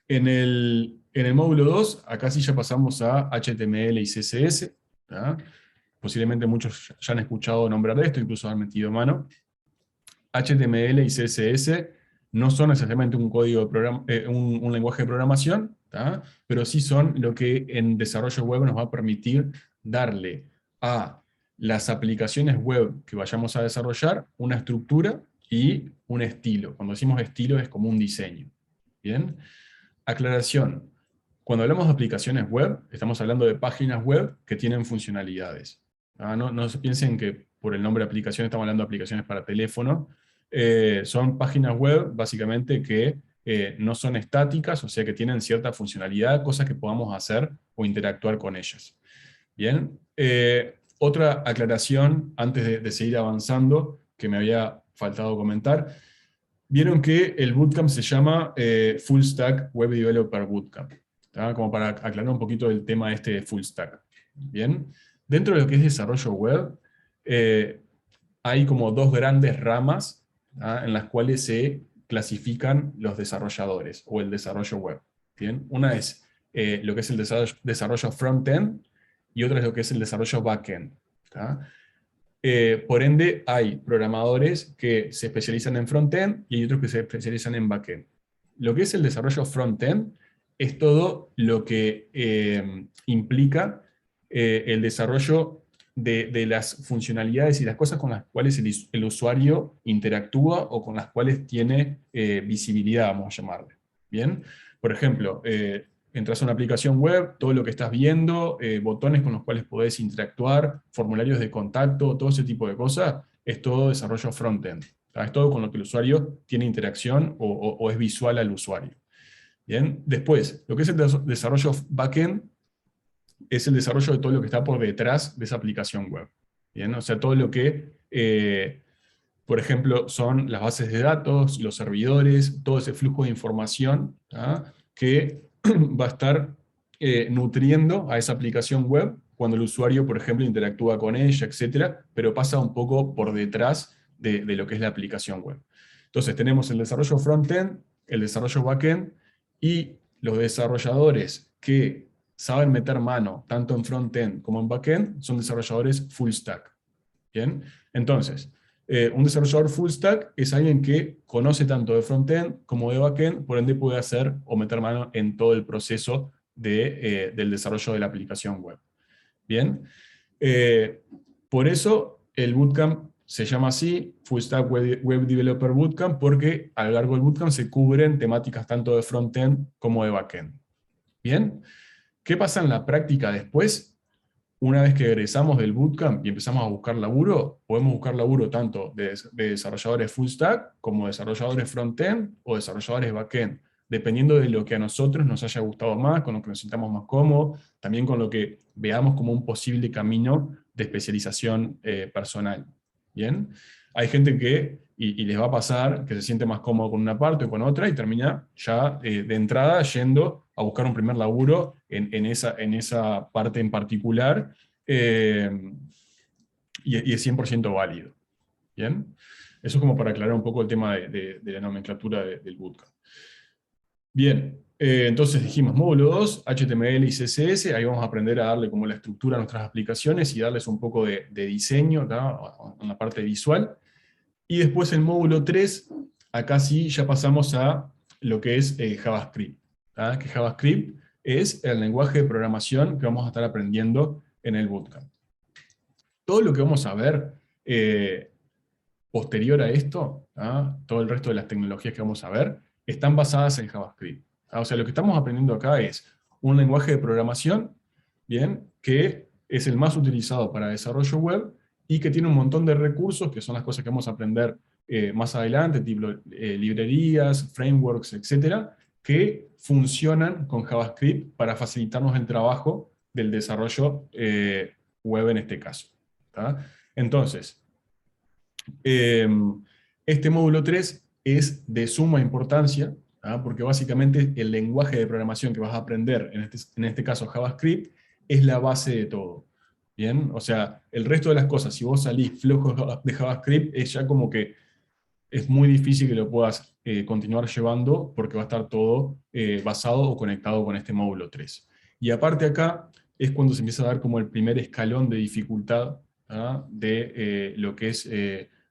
en el módulo 2, acá sí ya pasamos a HTML y CSS. ¿Tá? Posiblemente muchos ya han escuchado nombrar de esto, incluso han metido mano. HTML y CSS no son necesariamente un código de un lenguaje de programación, ¿tá? Pero sí son lo que en desarrollo web nos va a permitir darle a las aplicaciones web que vayamos a desarrollar una estructura y un estilo. Cuando decimos estilo es como un diseño. ¿Bien? Aclaración. Cuando hablamos de aplicaciones web, estamos hablando de páginas web que tienen funcionalidades. No se piensen que por el nombre de aplicación estamos hablando de aplicaciones para teléfono. Son páginas web básicamente que no son estáticas, o sea que tienen cierta funcionalidad, cosas que podamos hacer o interactuar con ellas. Bien. Otra aclaración antes de seguir avanzando que me había faltado comentar. Vieron que el bootcamp se llama Full Stack Web Developer Bootcamp. ¿Tá? Como para aclarar un poquito el tema este de Full Stack. Bien. Dentro de lo que es desarrollo web, hay como dos grandes ramas, ¿tá? En las cuales se clasifican los desarrolladores, o el desarrollo web. ¿Bien? Una es lo que es el desarrollo front-end, y otra es lo que es el desarrollo back-end. Por ende, hay programadores que se especializan en front-end y hay otros que se especializan en back-end. Lo que es el desarrollo front-end es todo lo que implica el desarrollo de las funcionalidades y las cosas con las cuales el usuario interactúa o con las cuales tiene visibilidad, vamos a llamarle. ¿Bien? Por ejemplo, entras a una aplicación web, todo lo que estás viendo, botones con los cuales podés interactuar, formularios de contacto, todo ese tipo de cosas, es todo desarrollo front-end. Es todo con lo que el usuario tiene interacción o es visual al usuario. Bien, después, lo que es el desarrollo back-end es el desarrollo de todo lo que está por detrás de esa aplicación web. Bien, o sea, todo lo que, por ejemplo, son las bases de datos, los servidores, todo ese flujo de información, ¿tá? Que va a estar nutriendo a esa aplicación web cuando el usuario, por ejemplo, interactúa con ella, etc., pero pasa un poco por detrás de lo que es la aplicación web. Entonces tenemos el desarrollo front-end, el desarrollo back-end, y los desarrolladores que saben meter mano tanto en front-end como en back-end son desarrolladores full stack. ¿Bien? Entonces, un desarrollador full stack es alguien que conoce tanto de front-end como de back-end, por ende puede hacer o meter mano en todo el proceso del desarrollo de la aplicación web. Bien, por eso el bootcamp se llama así, Full Stack Web Developer Bootcamp, porque a lo largo del bootcamp se cubren temáticas tanto de front-end como de back-end. Bien, ¿qué pasa en la práctica después? Una vez que egresamos del bootcamp y empezamos a buscar laburo, podemos buscar laburo tanto de desarrolladores full stack, como desarrolladores front-end o desarrolladores back-end, dependiendo de lo que a nosotros nos haya gustado más, con lo que nos sintamos más cómodos, también con lo que veamos como un posible camino de especialización personal. ¿Bien? Hay gente que, y les va a pasar, que se siente más cómodo con una parte o con otra, y termina ya de entrada yendo a buscar un primer laburo en esa parte en particular, y es 100% válido. ¿Bien? Eso es como para aclarar un poco el tema de la nomenclatura del bootcamp. Bien, entonces dijimos módulo 2, HTML y CSS, ahí vamos a aprender a darle como la estructura a nuestras aplicaciones y darles un poco de diseño, ¿tá? En la parte visual. Y después el módulo 3, acá sí ya pasamos a lo que es JavaScript. ¿Tá? Que JavaScript es el lenguaje de programación que vamos a estar aprendiendo en el bootcamp. Todo lo que vamos a ver posterior a esto, ¿tá? Todo el resto de las tecnologías que vamos a ver, están basadas en JavaScript. O sea, lo que estamos aprendiendo acá es un lenguaje de programación, ¿bien?, que es el más utilizado para desarrollo web, y que tiene un montón de recursos, que son las cosas que vamos a aprender más adelante, tipo librerías, frameworks, etcétera, que funcionan con JavaScript para facilitarnos el trabajo del desarrollo web en este caso. ¿Tá? Entonces, este módulo 3 es de suma importancia, ¿tá? Porque básicamente el lenguaje de programación que vas a aprender, en este caso JavaScript, es la base de todo. ¿Bien? O sea, el resto de las cosas, si vos salís flojo de JavaScript, es ya como que es muy difícil que lo puedas continuar llevando, porque va a estar todo basado o conectado con este módulo 3. Y aparte acá es cuando se empieza a dar como el primer escalón de dificultad, ¿ah?, de lo que es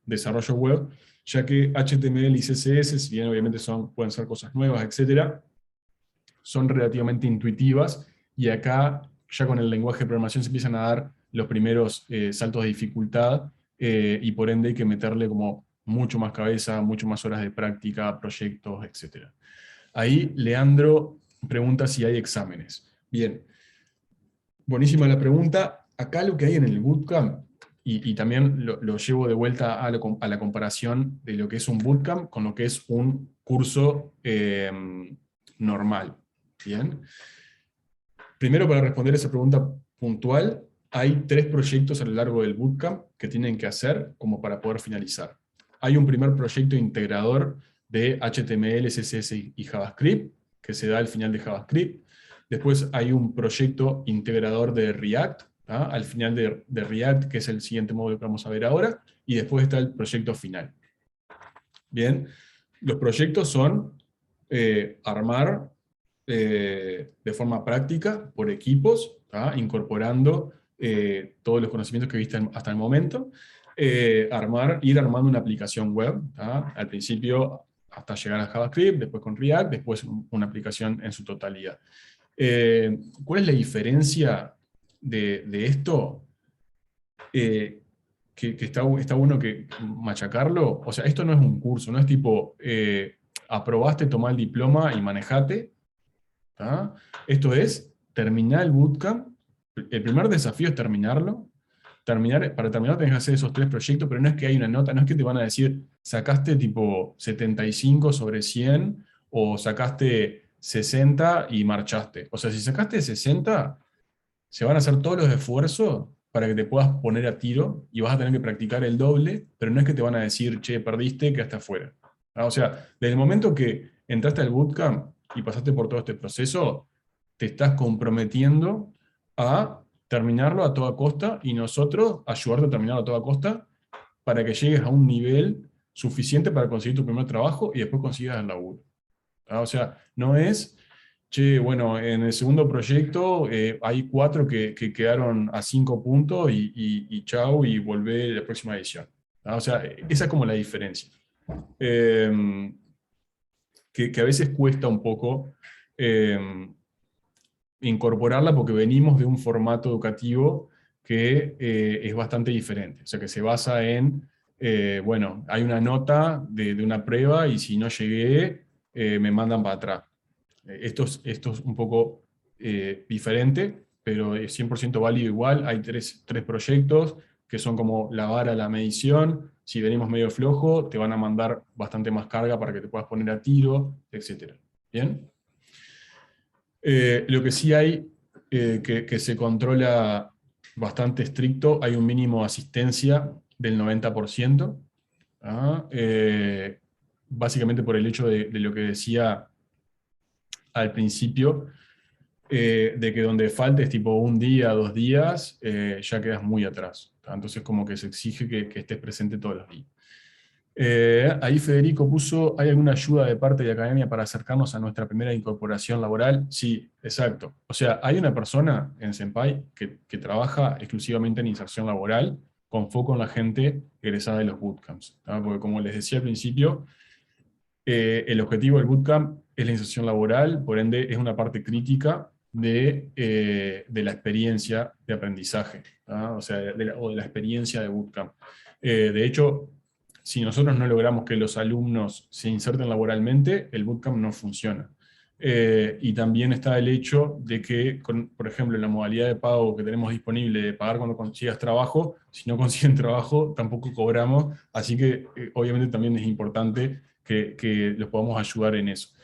desarrollo web, ya que HTML y CSS, si bien obviamente pueden ser cosas nuevas, etc., son relativamente intuitivas, y acá ya con el lenguaje de programación se empiezan a dar los primeros saltos de dificultad, y por ende hay que meterle como mucho más cabeza, mucho más horas de práctica, proyectos, etc. Ahí Leandro pregunta si hay exámenes. Bien, buenísima la pregunta. Acá lo que hay en el bootcamp, y también lo llevo de vuelta a la comparación de lo que es un bootcamp con lo que es un curso normal. Bien. Primero, para responder esa pregunta puntual, hay 3 proyectos a lo largo del bootcamp que tienen que hacer como para poder finalizar. Hay un primer proyecto integrador de HTML, CSS y JavaScript, que se da al final de JavaScript. Después hay un proyecto integrador de React, ¿tá?, al final de React, que es el siguiente módulo que vamos a ver ahora, y después está el proyecto final. Bien, los proyectos son armar de forma práctica, por equipos, ¿tá?, incorporando todos los conocimientos que viste hasta el momento, ir armando una aplicación web, ¿tá?, al principio hasta llegar a JavaScript, después con React, después una aplicación en su totalidad. ¿Cuál es la diferencia de esto? Que está bueno que machacarlo. O sea, esto no es un curso, no es tipo, aprobaste, tomá el diploma y manejate. ¿Tá? Esto es terminar el bootcamp. El primer desafío es terminarlo. Para terminar tenés que hacer esos 3 proyectos, pero no es que hay una nota, no es que te van a decir, sacaste tipo 75 sobre 100, o sacaste 60 y marchaste. O sea, si sacaste 60, se van a hacer todos los esfuerzos para que te puedas poner a tiro, y vas a tener que practicar el doble, pero no es que te van a decir, che, perdiste, quedaste afuera. O sea, desde el momento que entraste al bootcamp y pasaste por todo este proceso, te estás comprometiendo a terminarlo a toda costa, y nosotros ayudarte a terminarlo a toda costa para que llegues a un nivel suficiente para conseguir tu primer trabajo y después consigas el laburo. O sea, no es, che, bueno, en el segundo proyecto hay 4 que quedaron a 5 puntos y chau, y volvé la próxima edición. O sea, esa es como la diferencia. Que a veces cuesta un poco incorporarla, porque venimos de un formato educativo que es bastante diferente. O sea, que se basa en, bueno, hay una nota de una prueba, y si no llegué, me mandan para atrás. Esto es un poco diferente, pero es 100% válido igual. Hay tres proyectos que son como la vara, la medición. Si venimos medio flojo, te van a mandar bastante más carga para que te puedas poner a tiro, etc. ¿Bien? Lo que sí hay, que se controla bastante estricto, hay un mínimo de asistencia del 90%. Básicamente por el hecho de lo que decía al principio, de que donde faltes tipo un día, 2 días, ya quedas muy atrás. Entonces como que se exige que estés presente todos los días. Ahí Federico puso, ¿hay alguna ayuda de parte de Academia para acercarnos a nuestra primera incorporación laboral? Sí, exacto. O sea, hay una persona en Senpai que trabaja exclusivamente en inserción laboral, con foco en la gente egresada de los bootcamps. Porque como les decía al principio, el objetivo del bootcamp es la inserción laboral, por ende es una parte crítica de la experiencia de aprendizaje, o sea, de la experiencia de bootcamp. De hecho, si nosotros no logramos que los alumnos se inserten laboralmente, el bootcamp no funciona. Y también está el hecho de que, por ejemplo, en la modalidad de pago que tenemos disponible de pagar cuando consigas trabajo, si no consiguen trabajo, tampoco cobramos, así que obviamente también es importante que los podamos ayudar en eso.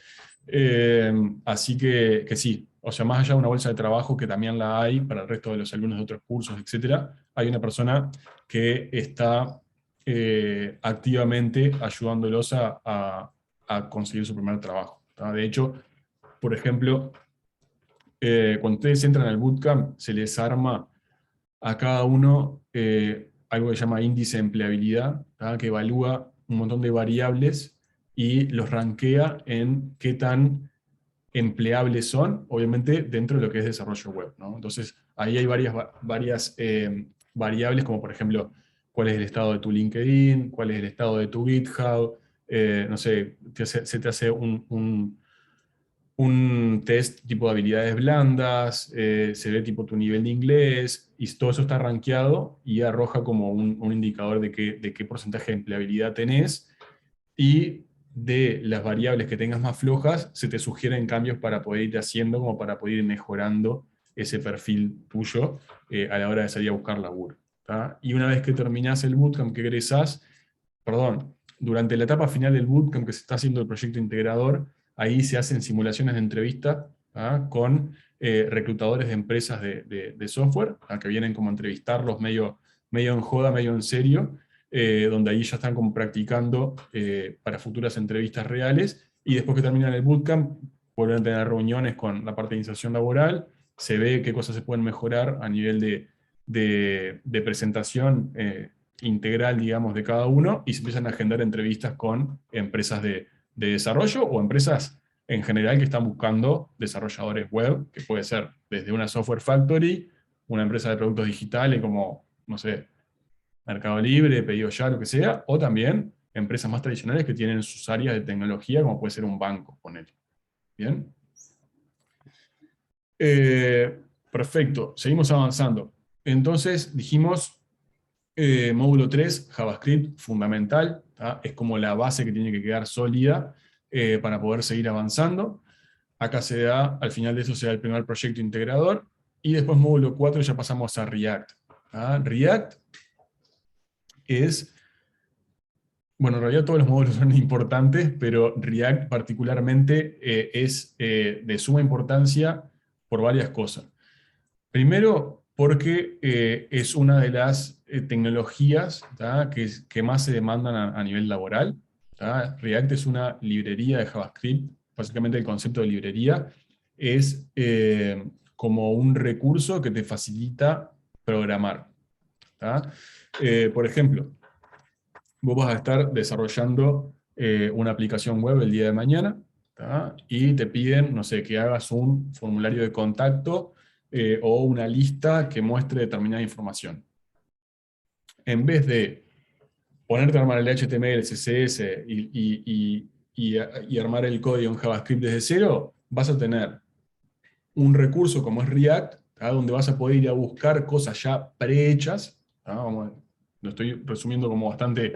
Así que sí, o sea, más allá de una bolsa de trabajo, que también la hay para el resto de los alumnos de otros cursos, etc., hay una persona que está activamente ayudándolos a conseguir su primer trabajo. ¿Tá? De hecho, por ejemplo, cuando ustedes entran al bootcamp, se les arma a cada uno algo que se llama índice de empleabilidad, ¿tá? Que evalúa un montón de variables y los rankea en qué tan empleables son, obviamente dentro de lo que es desarrollo web, ¿no? Entonces, ahí hay varias variables, como por ejemplo, cuál es el estado de tu LinkedIn, cuál es el estado de tu GitHub, no sé, se te hace un test tipo de habilidades blandas, se ve tipo tu nivel de inglés, y todo eso está rankeado y arroja como un indicador de qué porcentaje de empleabilidad tenés, y de las variables que tengas más flojas, se te sugieren cambios para poder ir haciendo, como para poder ir mejorando ese perfil tuyo a la hora de salir a buscar laburo. ¿Tá? Y una vez que terminás el bootcamp, que egresás, durante la etapa final del bootcamp que se está haciendo el proyecto integrador, ahí se hacen simulaciones de entrevista con reclutadores de empresas de software, que vienen como a entrevistarlos medio en joda, medio en serio, donde ahí ya están como practicando para futuras entrevistas reales, y después que terminan el bootcamp, vuelven a tener reuniones con la parte de inserción laboral, se ve qué cosas se pueden mejorar a nivel de presentación integral, digamos, de cada uno, y se empiezan a agendar entrevistas con empresas de desarrollo o empresas en general que están buscando desarrolladores web, que puede ser desde una software factory, una empresa de productos digitales como, no sé, Mercado Libre, Pedido Ya, lo que sea, o también empresas más tradicionales que tienen sus áreas de tecnología, como puede ser un banco, ponele. ¿Bien? Perfecto, seguimos avanzando. Entonces dijimos, módulo 3, JavaScript, fundamental, ¿tá? Es como la base que tiene que quedar sólida para poder seguir avanzando. Acá se da, al final de eso se da el primer proyecto integrador, y después módulo 4 ya pasamos a React. ¿Tá? React es, bueno, en realidad todos los módulos son importantes, pero React particularmente es de suma importancia por varias cosas. Primero, porque es una de las tecnologías, ¿tá? que más se demandan a nivel laboral. ¿Tá? React es una librería de JavaScript. Básicamente el concepto de librería es como un recurso que te facilita programar. ¿Tá? Por ejemplo, vos vas a estar desarrollando una aplicación web el día de mañana, ¿tá? Y te piden, no sé, que hagas un formulario de contacto o una lista que muestre determinada información. En vez de ponerte a armar el HTML, el CSS y armar el código en JavaScript desde cero, vas a tener un recurso como es React, ¿tá? Donde vas a poder ir a buscar cosas ya prehechas. Lo estoy resumiendo como bastante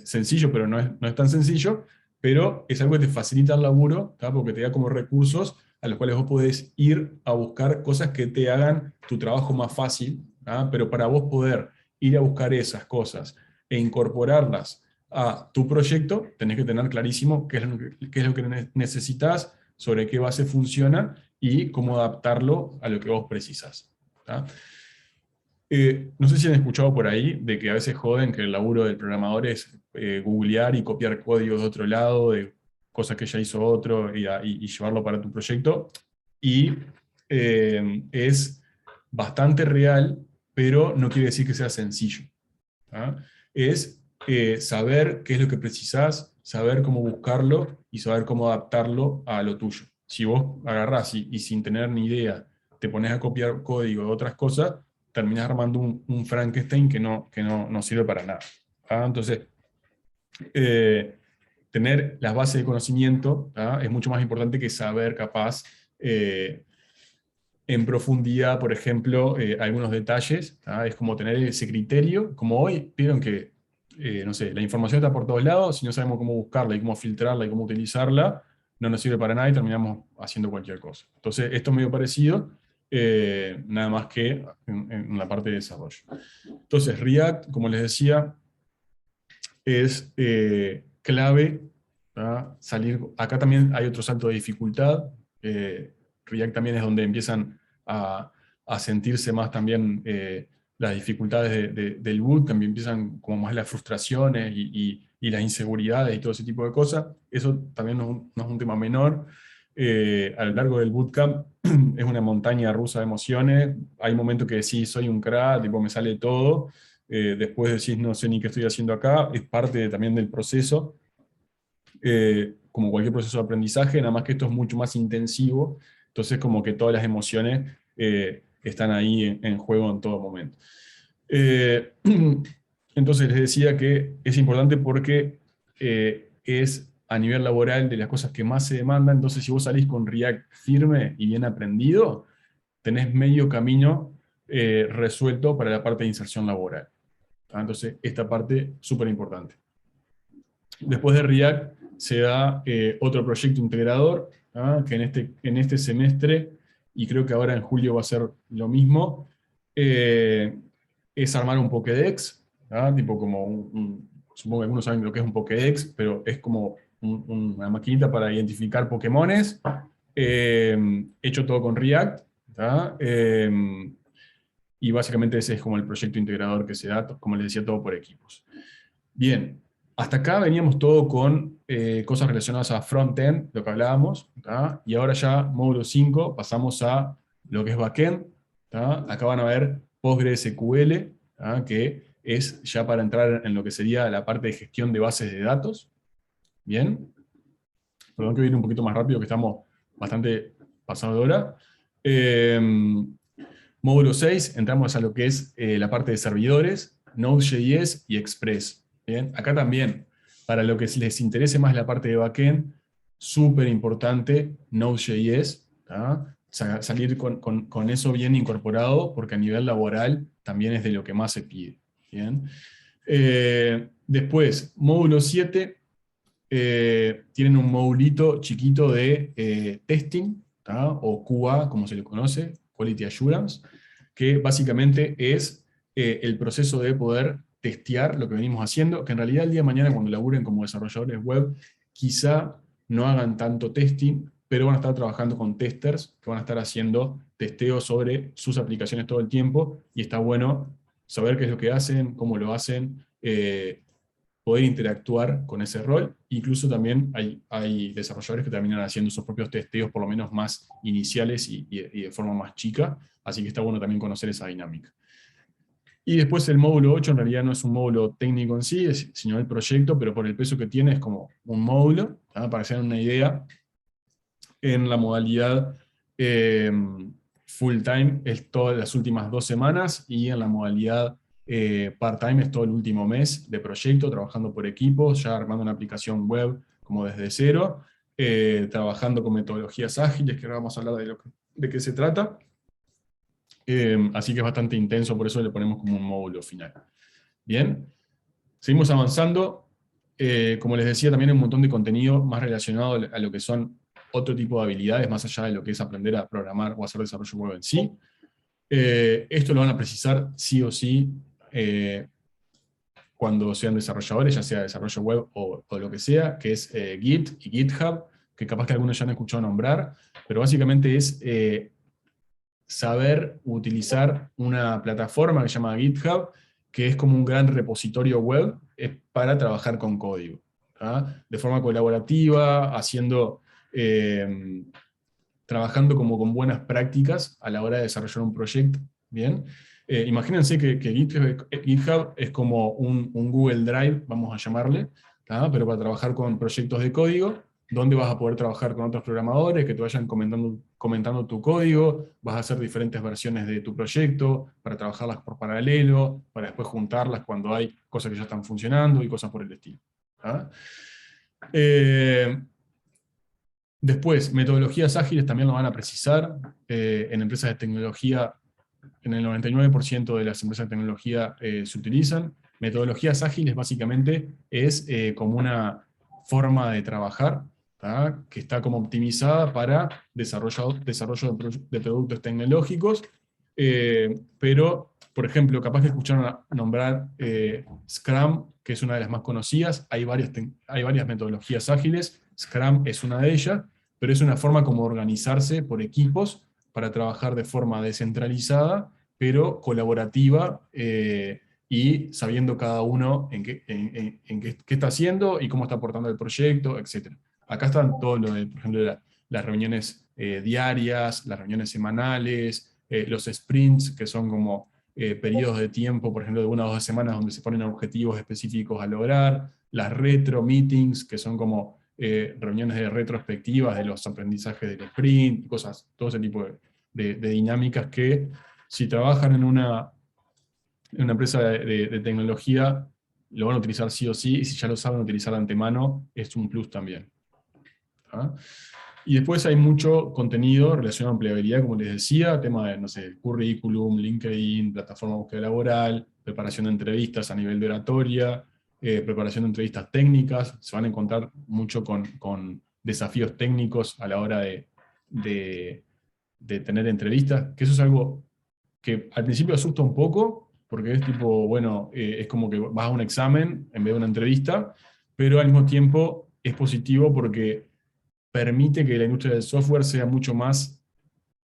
sencillo, pero no es tan sencillo, pero es algo que te facilita el laburo, ¿tá? Porque te da como recursos a los cuales vos podés ir a buscar cosas que te hagan tu trabajo más fácil, ¿tá? Pero para vos poder ir a buscar esas cosas e incorporarlas a tu proyecto, tenés que tener clarísimo qué es lo que necesitas, sobre qué base funciona y cómo adaptarlo a lo que vos precisas. No sé si han escuchado por ahí de que a veces joden que el laburo del programador es googlear y copiar código de otro lado, de cosas que ya hizo otro, y llevarlo para tu proyecto. Y es bastante real, pero no quiere decir que sea sencillo. Es saber qué es lo que precisás, saber cómo buscarlo y saber cómo adaptarlo a lo tuyo. Si vos agarrás y sin tener ni idea te pones a copiar código de otras cosas, terminás armando un Frankenstein que no sirve para nada. Entonces, tener las bases de conocimiento es mucho más importante que saber capaz en profundidad, por ejemplo, algunos detalles. Es como tener ese criterio, como hoy vieron que no sé, la información está por todos lados, si no sabemos cómo buscarla y cómo filtrarla y cómo utilizarla, no nos sirve para nada y terminamos haciendo cualquier cosa. Entonces, esto es medio parecido, nada más que en la parte de desarrollo. Entonces, React, como les decía, es clave para salir. Acá también hay otro salto de dificultad. React también es donde empiezan a sentirse más también las dificultades del bootcamp, empiezan como más las frustraciones y las inseguridades y todo ese tipo de cosas. Eso también no es un tema menor. A lo largo del bootcamp es una montaña rusa de emociones. Hay momentos que decís, soy un crack, tipo, me sale todo. Después decís, no sé ni qué estoy haciendo acá. Es parte también del proceso. Como cualquier proceso de aprendizaje, nada más que esto es mucho más intensivo. Entonces, como que todas las emociones están ahí en juego en todo momento. Entonces les decía que es importante porque es a nivel laboral de las cosas que más se demandan. Entonces, si vos salís con React firme y bien aprendido, tenés medio camino resuelto para la parte de inserción laboral. Entonces, esta parte súper importante. Después de React se da otro proyecto integrador, que en este semestre, y creo que ahora en julio va a ser lo mismo, es armar un Pokédex, tipo como supongo que algunos saben lo que es un Pokédex, pero es como una maquinita para identificar Pokémones, hecho todo con React, y básicamente ese es como el proyecto integrador que se da, como les decía, todo por equipos. Bien, hasta acá veníamos todo con cosas relacionadas a frontend, lo que hablábamos, y ahora ya, módulo 5, pasamos a lo que es backend. Acá van a ver PostgreSQL, que es ya para entrar en lo que sería la parte de gestión de bases de datos. Bien, perdón que voy a ir un poquito más rápido, que estamos bastante pasados de hora. Módulo 6, entramos a lo que es la parte de servidores, Node.js y Express. ¿Bien? Acá también, para lo que les interese más la parte de backend, súper importante Node.js, salir con eso bien incorporado, porque a nivel laboral también es de lo que más se pide. ¿Bien? Después, módulo 7, tienen un modulito chiquito de testing, o QA, como se le conoce, Quality Assurance, que básicamente es el proceso de poder testear lo que venimos haciendo, que en realidad el día de mañana cuando laburen como desarrolladores web, quizá no hagan tanto testing, pero van a estar trabajando con testers que van a estar haciendo testeos sobre sus aplicaciones todo el tiempo, y está bueno saber qué es lo que hacen, cómo lo hacen, poder interactuar con ese rol. Incluso también hay desarrolladores que terminan haciendo sus propios testeos, por lo menos más iniciales y de forma más chica, así que está bueno también conocer esa dinámica. Y después el módulo 8 en realidad no es un módulo técnico en sí, sino el proyecto, pero por el peso que tiene es como un módulo, para que se den una idea. En la modalidad full time es todas las últimas 2 semanas, y en la modalidad part-time es todo el último mes de proyecto, trabajando por equipos, ya armando una aplicación web como desde cero, trabajando con metodologías ágiles, que ahora vamos a hablar de qué se trata. Así que es bastante intenso, por eso le ponemos como un módulo final. Bien, seguimos avanzando. Como les decía, también hay un montón de contenido más relacionado a lo que son otro tipo de habilidades, más allá de lo que es aprender a programar o hacer desarrollo web en sí. Esto lo van a precisar sí o sí cuando sean desarrolladores, ya sea desarrollo web o lo que sea, que es Git y GitHub, que capaz que algunos ya han escuchado nombrar, pero básicamente es saber utilizar una plataforma que se llama GitHub, que es como un gran repositorio web para trabajar con código, de forma colaborativa, trabajando como con buenas prácticas a la hora de desarrollar un proyecto. ¿Bien? Imagínense que GitHub es como un Google Drive, vamos a llamarle, pero para trabajar con proyectos de código, donde vas a poder trabajar con otros programadores que te vayan comentando tu código, vas a hacer diferentes versiones de tu proyecto, para trabajarlas por paralelo, para después juntarlas cuando hay cosas que ya están funcionando y cosas por el estilo. Después, metodologías ágiles también lo van a precisar. En empresas de tecnología, en el 99% de las empresas de tecnología se utilizan. Metodologías ágiles básicamente es como una forma de trabajar, ¿tá? Que está como optimizada para desarrollo de productos tecnológicos, pero, por ejemplo, capaz que escucharon nombrar Scrum, que es una de las más conocidas. Hay varias metodologías ágiles, Scrum es una de ellas, pero es una forma como organizarse por equipos para trabajar de forma descentralizada, pero colaborativa, y sabiendo cada uno en qué está haciendo y cómo está aportando el proyecto, etc. Acá están todo lo de, por ejemplo, las reuniones diarias, las reuniones semanales, los sprints, que son como periodos de tiempo, por ejemplo, de 1 o 2 semanas donde se ponen objetivos específicos a lograr, las retro meetings, que son como reuniones de retrospectivas de los aprendizajes del sprint, cosas, todo ese tipo de dinámicas que, si trabajan en una empresa de tecnología, lo van a utilizar sí o sí, y si ya lo saben utilizar de antemano, es un plus también. ¿Ah? Y después hay mucho contenido relacionado a empleabilidad, como les decía, tema de, no sé, currículum, LinkedIn, plataforma de búsqueda laboral, preparación de entrevistas a nivel de oratoria, preparación de entrevistas técnicas. Se van a encontrar mucho con desafíos técnicos a la hora de tener entrevistas, que eso es algo que al principio asusta un poco, porque es tipo, bueno, es como que vas a un examen en vez de una entrevista, pero al mismo tiempo es positivo porque permite que la industria del software sea mucho más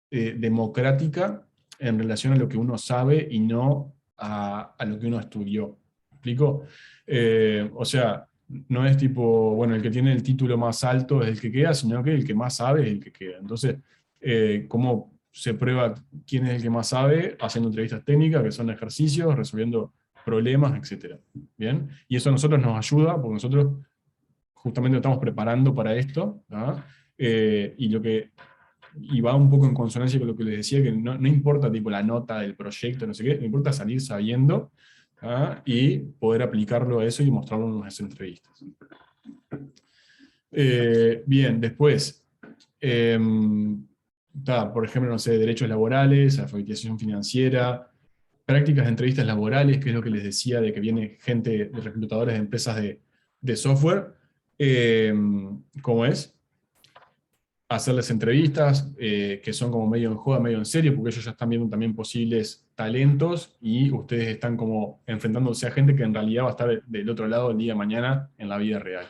democrática en relación a lo que uno sabe y no a lo que uno estudió. ¿Me explico? O sea, no es tipo, bueno, el que tiene el título más alto es el que queda, sino que el que más sabe es el que queda. Entonces, ¿cómo se prueba quién es el que más sabe? Haciendo entrevistas técnicas, que son ejercicios, resolviendo problemas, etc. ¿Bien? Y eso a nosotros nos ayuda, porque nosotros justamente nos estamos preparando para esto, ¿tá? Y va un poco en consonancia con lo que les decía, que no importa tipo, la nota del proyecto, no sé qué, no importa salir sabiendo, ¿tá? Y poder aplicarlo a eso y mostrarlo en las entrevistas. Bien, después, por ejemplo, no sé, derechos laborales, alfabetización financiera, prácticas de entrevistas laborales, que es lo que les decía de que viene gente de reclutadores de empresas de software. ¿Cómo es? Hacerles entrevistas, que son como medio en joda, medio en serio, porque ellos ya están viendo también posibles talentos y ustedes están como enfrentándose a gente que en realidad va a estar del otro lado el día de mañana en la vida real.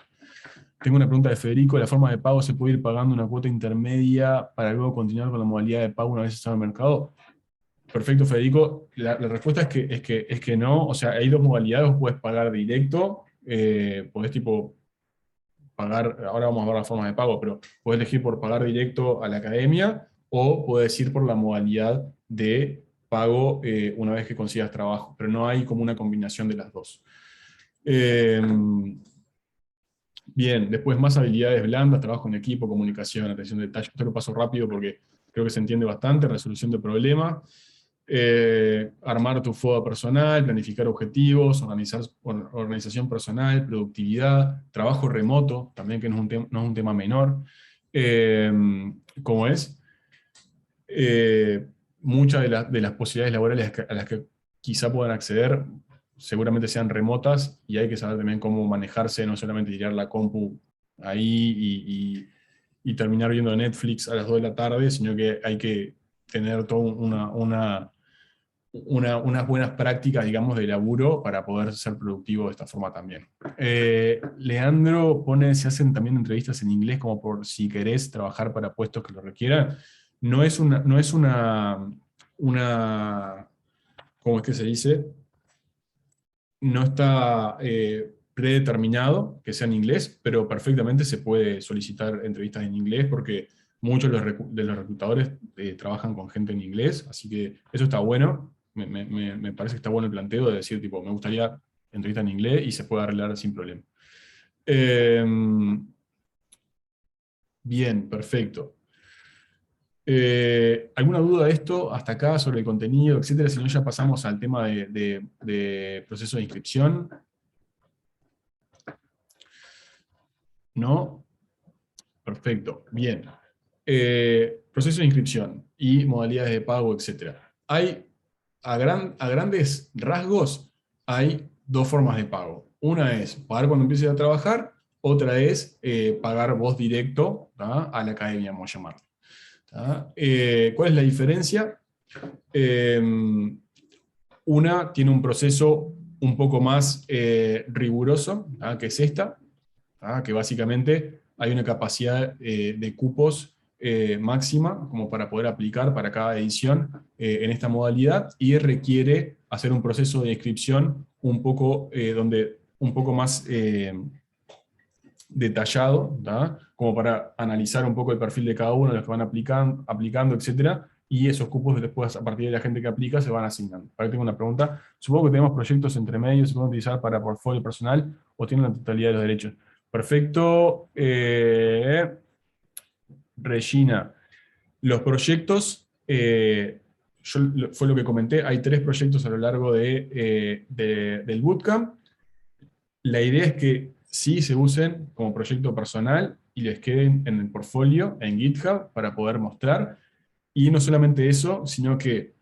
Tengo una pregunta de Federico: ¿la forma de pago se puede ir pagando una cuota intermedia para luego continuar con la modalidad de pago una vez está en el mercado? Perfecto, Federico. La respuesta es que no. O sea, hay dos modalidades: puedes pagar directo, podés tipo pagar, ahora vamos a ver las formas de pago, pero puedes elegir por pagar directo a la academia, o puedes ir por la modalidad de pago una vez que consigas trabajo, pero no hay como una combinación de las dos. Bien, después más habilidades blandas: trabajo en equipo, comunicación, atención de detalles. Esto lo paso rápido porque creo que se entiende bastante. Resolución de problemas, armar tu FODA personal, planificar objetivos, organización personal, productividad, trabajo remoto, también, que no es un tema menor. ¿Cómo es? Muchas de las posibilidades laborales a las que quizá puedan acceder seguramente sean remotas, y hay que saber también cómo manejarse, no solamente tirar la compu ahí y terminar viendo Netflix a las 2 de la tarde, sino que hay que tener toda unas buenas prácticas, digamos, de laburo para poder ser productivo de esta forma también. Leandro pone: ¿se hacen también entrevistas en inglés como por si querés trabajar para puestos que lo requieran? No es ¿cómo es que se dice? No está predeterminado que sea en inglés, pero perfectamente se puede solicitar entrevistas en inglés, porque muchos de los reclutadores trabajan con gente en inglés, así que eso está bueno. Me parece que está bueno el planteo de decir, tipo, me gustaría entrevista en inglés, y se puede arreglar sin problema. Bien, perfecto. ¿Alguna duda de esto hasta acá sobre el contenido, etcétera? Si no, ya pasamos al tema de proceso de inscripción. ¿No? Perfecto, bien. Proceso de inscripción y modalidades de pago, etcétera. A grandes rasgos, hay dos formas de pago. Una es pagar cuando empieces a trabajar, otra es pagar vos directo, ¿tá? A la academia, vamos a llamarlo. ¿Tá? ¿Cuál es la diferencia? Una tiene un proceso un poco más riguroso, ¿tá? Que es esta, ¿tá? Que básicamente hay una capacidad de cupos máxima como para poder aplicar para cada edición en esta modalidad, y requiere hacer un proceso de inscripción un poco, un poco más detallado, ¿tá? Como para analizar un poco el perfil de cada uno, los que van aplicando, etc. Y esos cupos después, a partir de la gente que aplica, se van asignando. Ahora tengo una pregunta. Supongo que tenemos proyectos entre medios, se pueden utilizar para portfolio personal o tienen la totalidad de los derechos. Perfecto. Regina, los proyectos, fue lo que comenté, hay 3 proyectos a lo largo del bootcamp. La idea es que sí se usen como proyecto personal y les queden en el portfolio, en GitHub, para poder mostrar. Y no solamente eso, sino que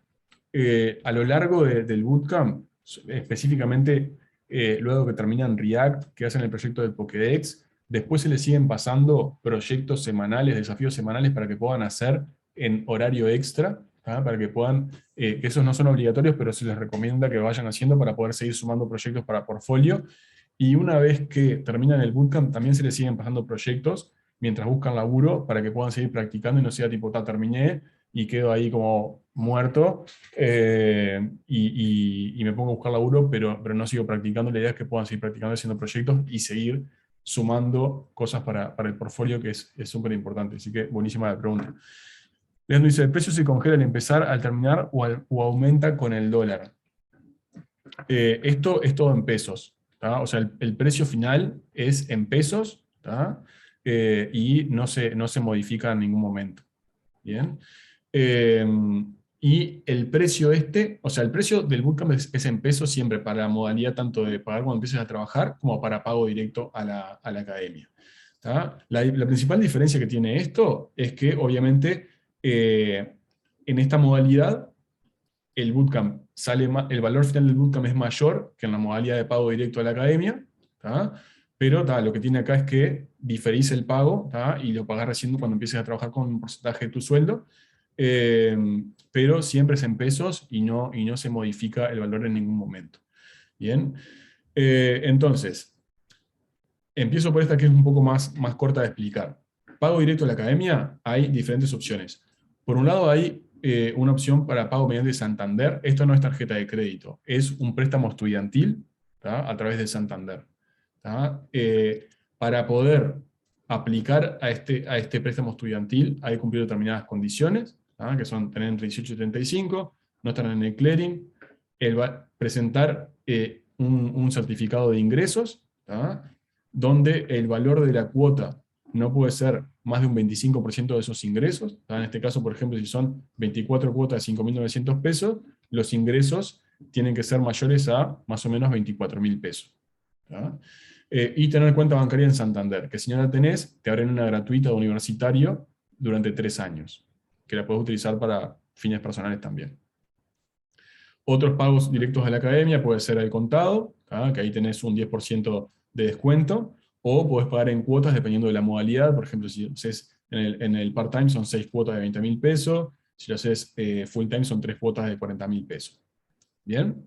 a lo largo del bootcamp, específicamente luego que terminan React, que hacen el proyecto del Pokédex, después se les siguen pasando proyectos semanales, desafíos semanales para que puedan hacer en horario extra, ¿tá? Para que puedan, que esos no son obligatorios, pero se les recomienda que vayan haciendo para poder seguir sumando proyectos para portfolio. Y una vez que terminan el bootcamp, también se les siguen pasando proyectos mientras buscan laburo para que puedan seguir practicando y no sea tipo, terminé y quedo ahí como muerto y me pongo a buscar laburo, pero no sigo practicando. La idea es que puedan seguir practicando, haciendo proyectos y seguir sumando cosas para el portfolio, que es súper importante. Así que buenísima la pregunta. Leandro dice, ¿el precio se congela al empezar, al terminar o aumenta con el dólar? Esto es todo en pesos, ¿tá? O sea, el precio final es en pesos, ¿tá? Y no se modifica en ningún momento. ¿Bien? Y el precio o sea, el precio del bootcamp es en pesos siempre para la modalidad tanto de pagar cuando empieces a trabajar como para pago directo a la academia. ¿Tá? La principal diferencia que tiene esto es que obviamente en esta modalidad el bootcamp el valor final del bootcamp es mayor que en la modalidad de pago directo a la academia, ¿tá? Pero lo que tiene acá es que diferís el pago, ¿tá? Y lo pagás recién cuando empieces a trabajar con un porcentaje de tu sueldo, pero siempre es en pesos y no se modifica el valor en ningún momento. Bien, entonces, empiezo por esta que es un poco más corta de explicar. Pago directo a la academia, hay diferentes opciones. Por un lado hay una opción para pago mediante Santander. Esto no es tarjeta de crédito, es un préstamo estudiantil, ¿tá? A través de Santander. ¿Tá? Para poder aplicar a este préstamo estudiantil hay que cumplir determinadas condiciones, ¿tá? Que son tener entre 18 y 35, no estar en el clearing, presentar un certificado de ingresos, ¿tá? Donde el valor de la cuota no puede ser más de un 25% de esos ingresos. ¿Tá? En este caso, por ejemplo, si son 24 cuotas de 5.900 pesos, los ingresos tienen que ser mayores a más o menos 24.000 pesos. ¿Tá? Y tener cuenta bancaria en Santander, que si no la tenés, te abren una gratuita de universitario durante 3 años, que la puedes utilizar para fines personales también. Otros pagos directos de la academia puede ser al contado, ¿tá? Que ahí tenés un 10% de descuento, o podés pagar en cuotas dependiendo de la modalidad. Por ejemplo, si haces en el part-time son 6 cuotas de 20.000 pesos, si lo haces full-time son 3 cuotas de 40.000 pesos. ¿Bien?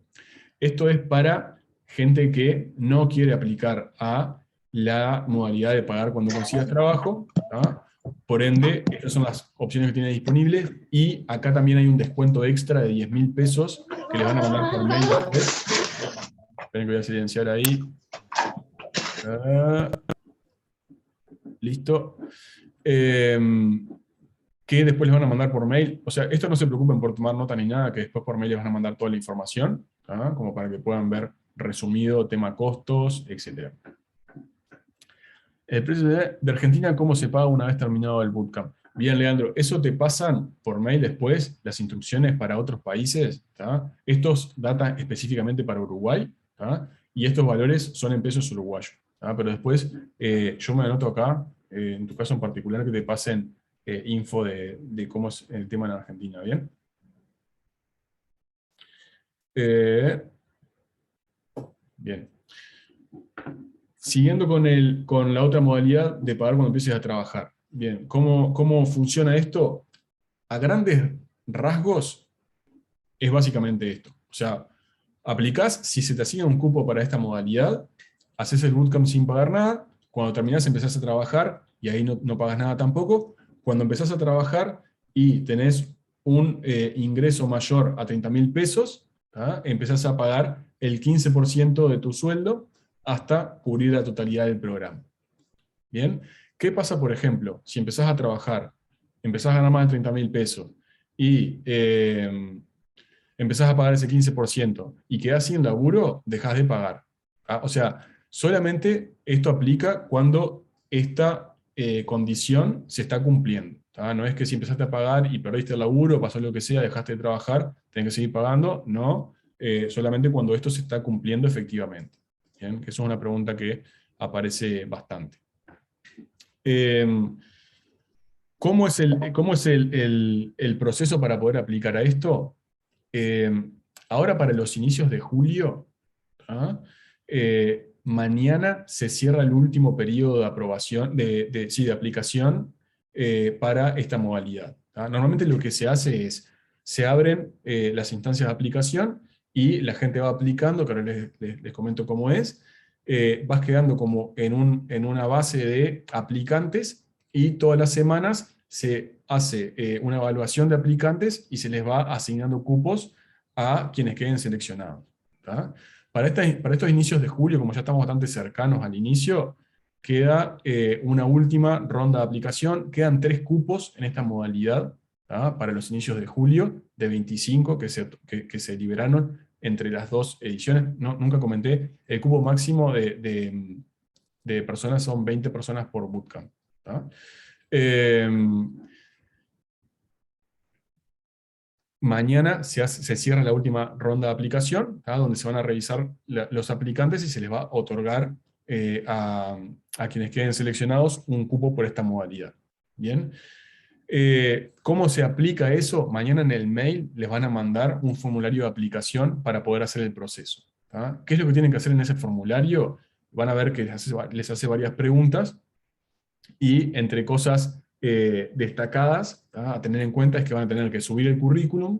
Esto es para gente que no quiere aplicar a la modalidad de pagar cuando consigas trabajo, ¿tá? Por ende, estas son las opciones que tiene disponibles, y acá también hay un descuento extra de 10.000 pesos que les van a mandar por mail después. Esperen que voy a silenciar ahí. Listo. Que después les van a mandar por mail. O sea, esto no se preocupen por tomar nota ni nada, que después por mail les van a mandar toda la información, ¿tá? Como para que puedan ver resumido tema costos, etc. El precio de Argentina, ¿cómo se paga una vez terminado el bootcamp? Bien, Leandro, eso te pasan por mail después, las instrucciones para otros países, ¿tá? Estos datan específicamente para Uruguay, ¿tá? Y estos valores son en pesos uruguayos, ¿tá? Pero después yo me anoto acá, en tu caso en particular, que te pasen info de cómo es el tema en Argentina, ¿bien? Bien. Siguiendo con la otra modalidad de pagar cuando empieces a trabajar. Bien, ¿cómo funciona esto? A grandes rasgos es básicamente esto. O sea, aplicás, si se te asigna un cupo para esta modalidad, haces el bootcamp sin pagar nada, cuando terminás empezás a trabajar, y ahí no pagas nada tampoco. Cuando empezás a trabajar y tenés un ingreso mayor a 30.000 pesos, ¿tá? Empezás a pagar el 15% de tu sueldo hasta cubrir la totalidad del programa. ¿Bien? ¿Qué pasa, por ejemplo, si empezás a trabajar, empezás a ganar más de 30.000 pesos y empezás a pagar ese 15% y quedás sin laburo, dejás de pagar? ¿Ah? O sea, solamente esto aplica cuando esta condición se está cumpliendo. ¿Tá? No es que si empezaste a pagar y perdiste el laburo, pasó lo que sea, dejaste de trabajar, tenés que seguir pagando. No, solamente cuando esto se está cumpliendo efectivamente. ¿Bien? Que eso es una pregunta que aparece bastante. ¿Cómo es el proceso para poder aplicar a esto? Ahora para los inicios de julio, ¿ah? Mañana se cierra el último periodo de aprobación, de aplicación para esta modalidad. ¿Ah? Normalmente lo que se hace es, se abren las instancias de aplicación y la gente va aplicando, que ahora les comento cómo es. Vas quedando como en una base de aplicantes y todas las semanas se hace una evaluación de aplicantes y se les va asignando cupos a quienes queden seleccionados. ¿Tá? Para estos inicios de julio, como ya estamos bastante cercanos al inicio, queda una última ronda de aplicación. Quedan 3 cupos en esta modalidad, ¿tá? Para los inicios de julio, de 25 que se liberaron entre las 2 ediciones. Nunca comenté, el cupo máximo de personas son 20 personas por bootcamp. ¿Tá? Mañana se cierra la última ronda de aplicación, ¿tá? Donde se van a revisar los aplicantes y se les va a otorgar a quienes queden seleccionados un cupo por esta modalidad. ¿Bien? ¿Cómo se aplica eso? Mañana en el mail les van a mandar un formulario de aplicación para poder hacer el proceso. ¿Tá? ¿Qué es lo que tienen que hacer en ese formulario? Van a ver que les hace varias preguntas y entre cosas destacadas, ¿tá? A tener en cuenta es que van a tener que subir el currículum,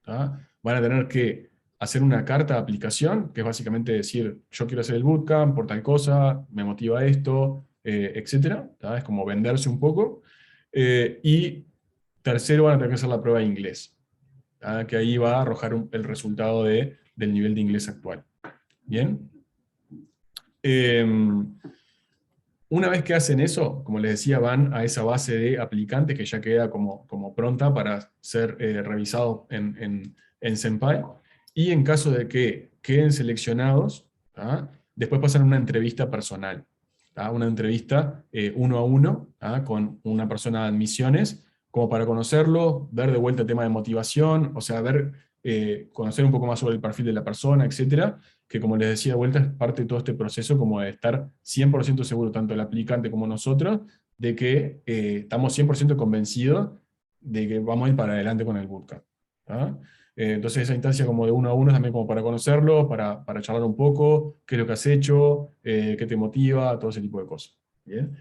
¿tá? Van a tener que hacer una carta de aplicación, que es básicamente decir, yo quiero hacer el bootcamp por tal cosa, me motiva esto, etc. ¿Tá? Es como venderse un poco. Y tercero, van a tener que hacer la prueba de inglés, ¿tá? Que ahí va a arrojar el resultado del nivel de inglés actual. ¿Bien? Una vez que hacen eso, como les decía, van a esa base de aplicantes que ya queda como pronta para ser revisado en Senpai, y en caso de que queden seleccionados, ¿tá? Después pasan una entrevista personal, ¿tá? Una entrevista 1 a 1, ¿tá? Con una persona de admisiones, como para conocerlo, ver de vuelta el tema de motivación, o sea, conocer un poco más sobre el perfil de la persona, etcétera, que como les decía de vuelta es parte de todo este proceso como de estar 100% seguro, tanto el aplicante como nosotros, de que estamos 100% convencidos de que vamos a ir para adelante con el bootcamp. ¿Tá? Entonces esa instancia como de 1 a 1 es también como para conocerlo, para charlar un poco, qué es lo que has hecho, qué te motiva, todo ese tipo de cosas. ¿Bien?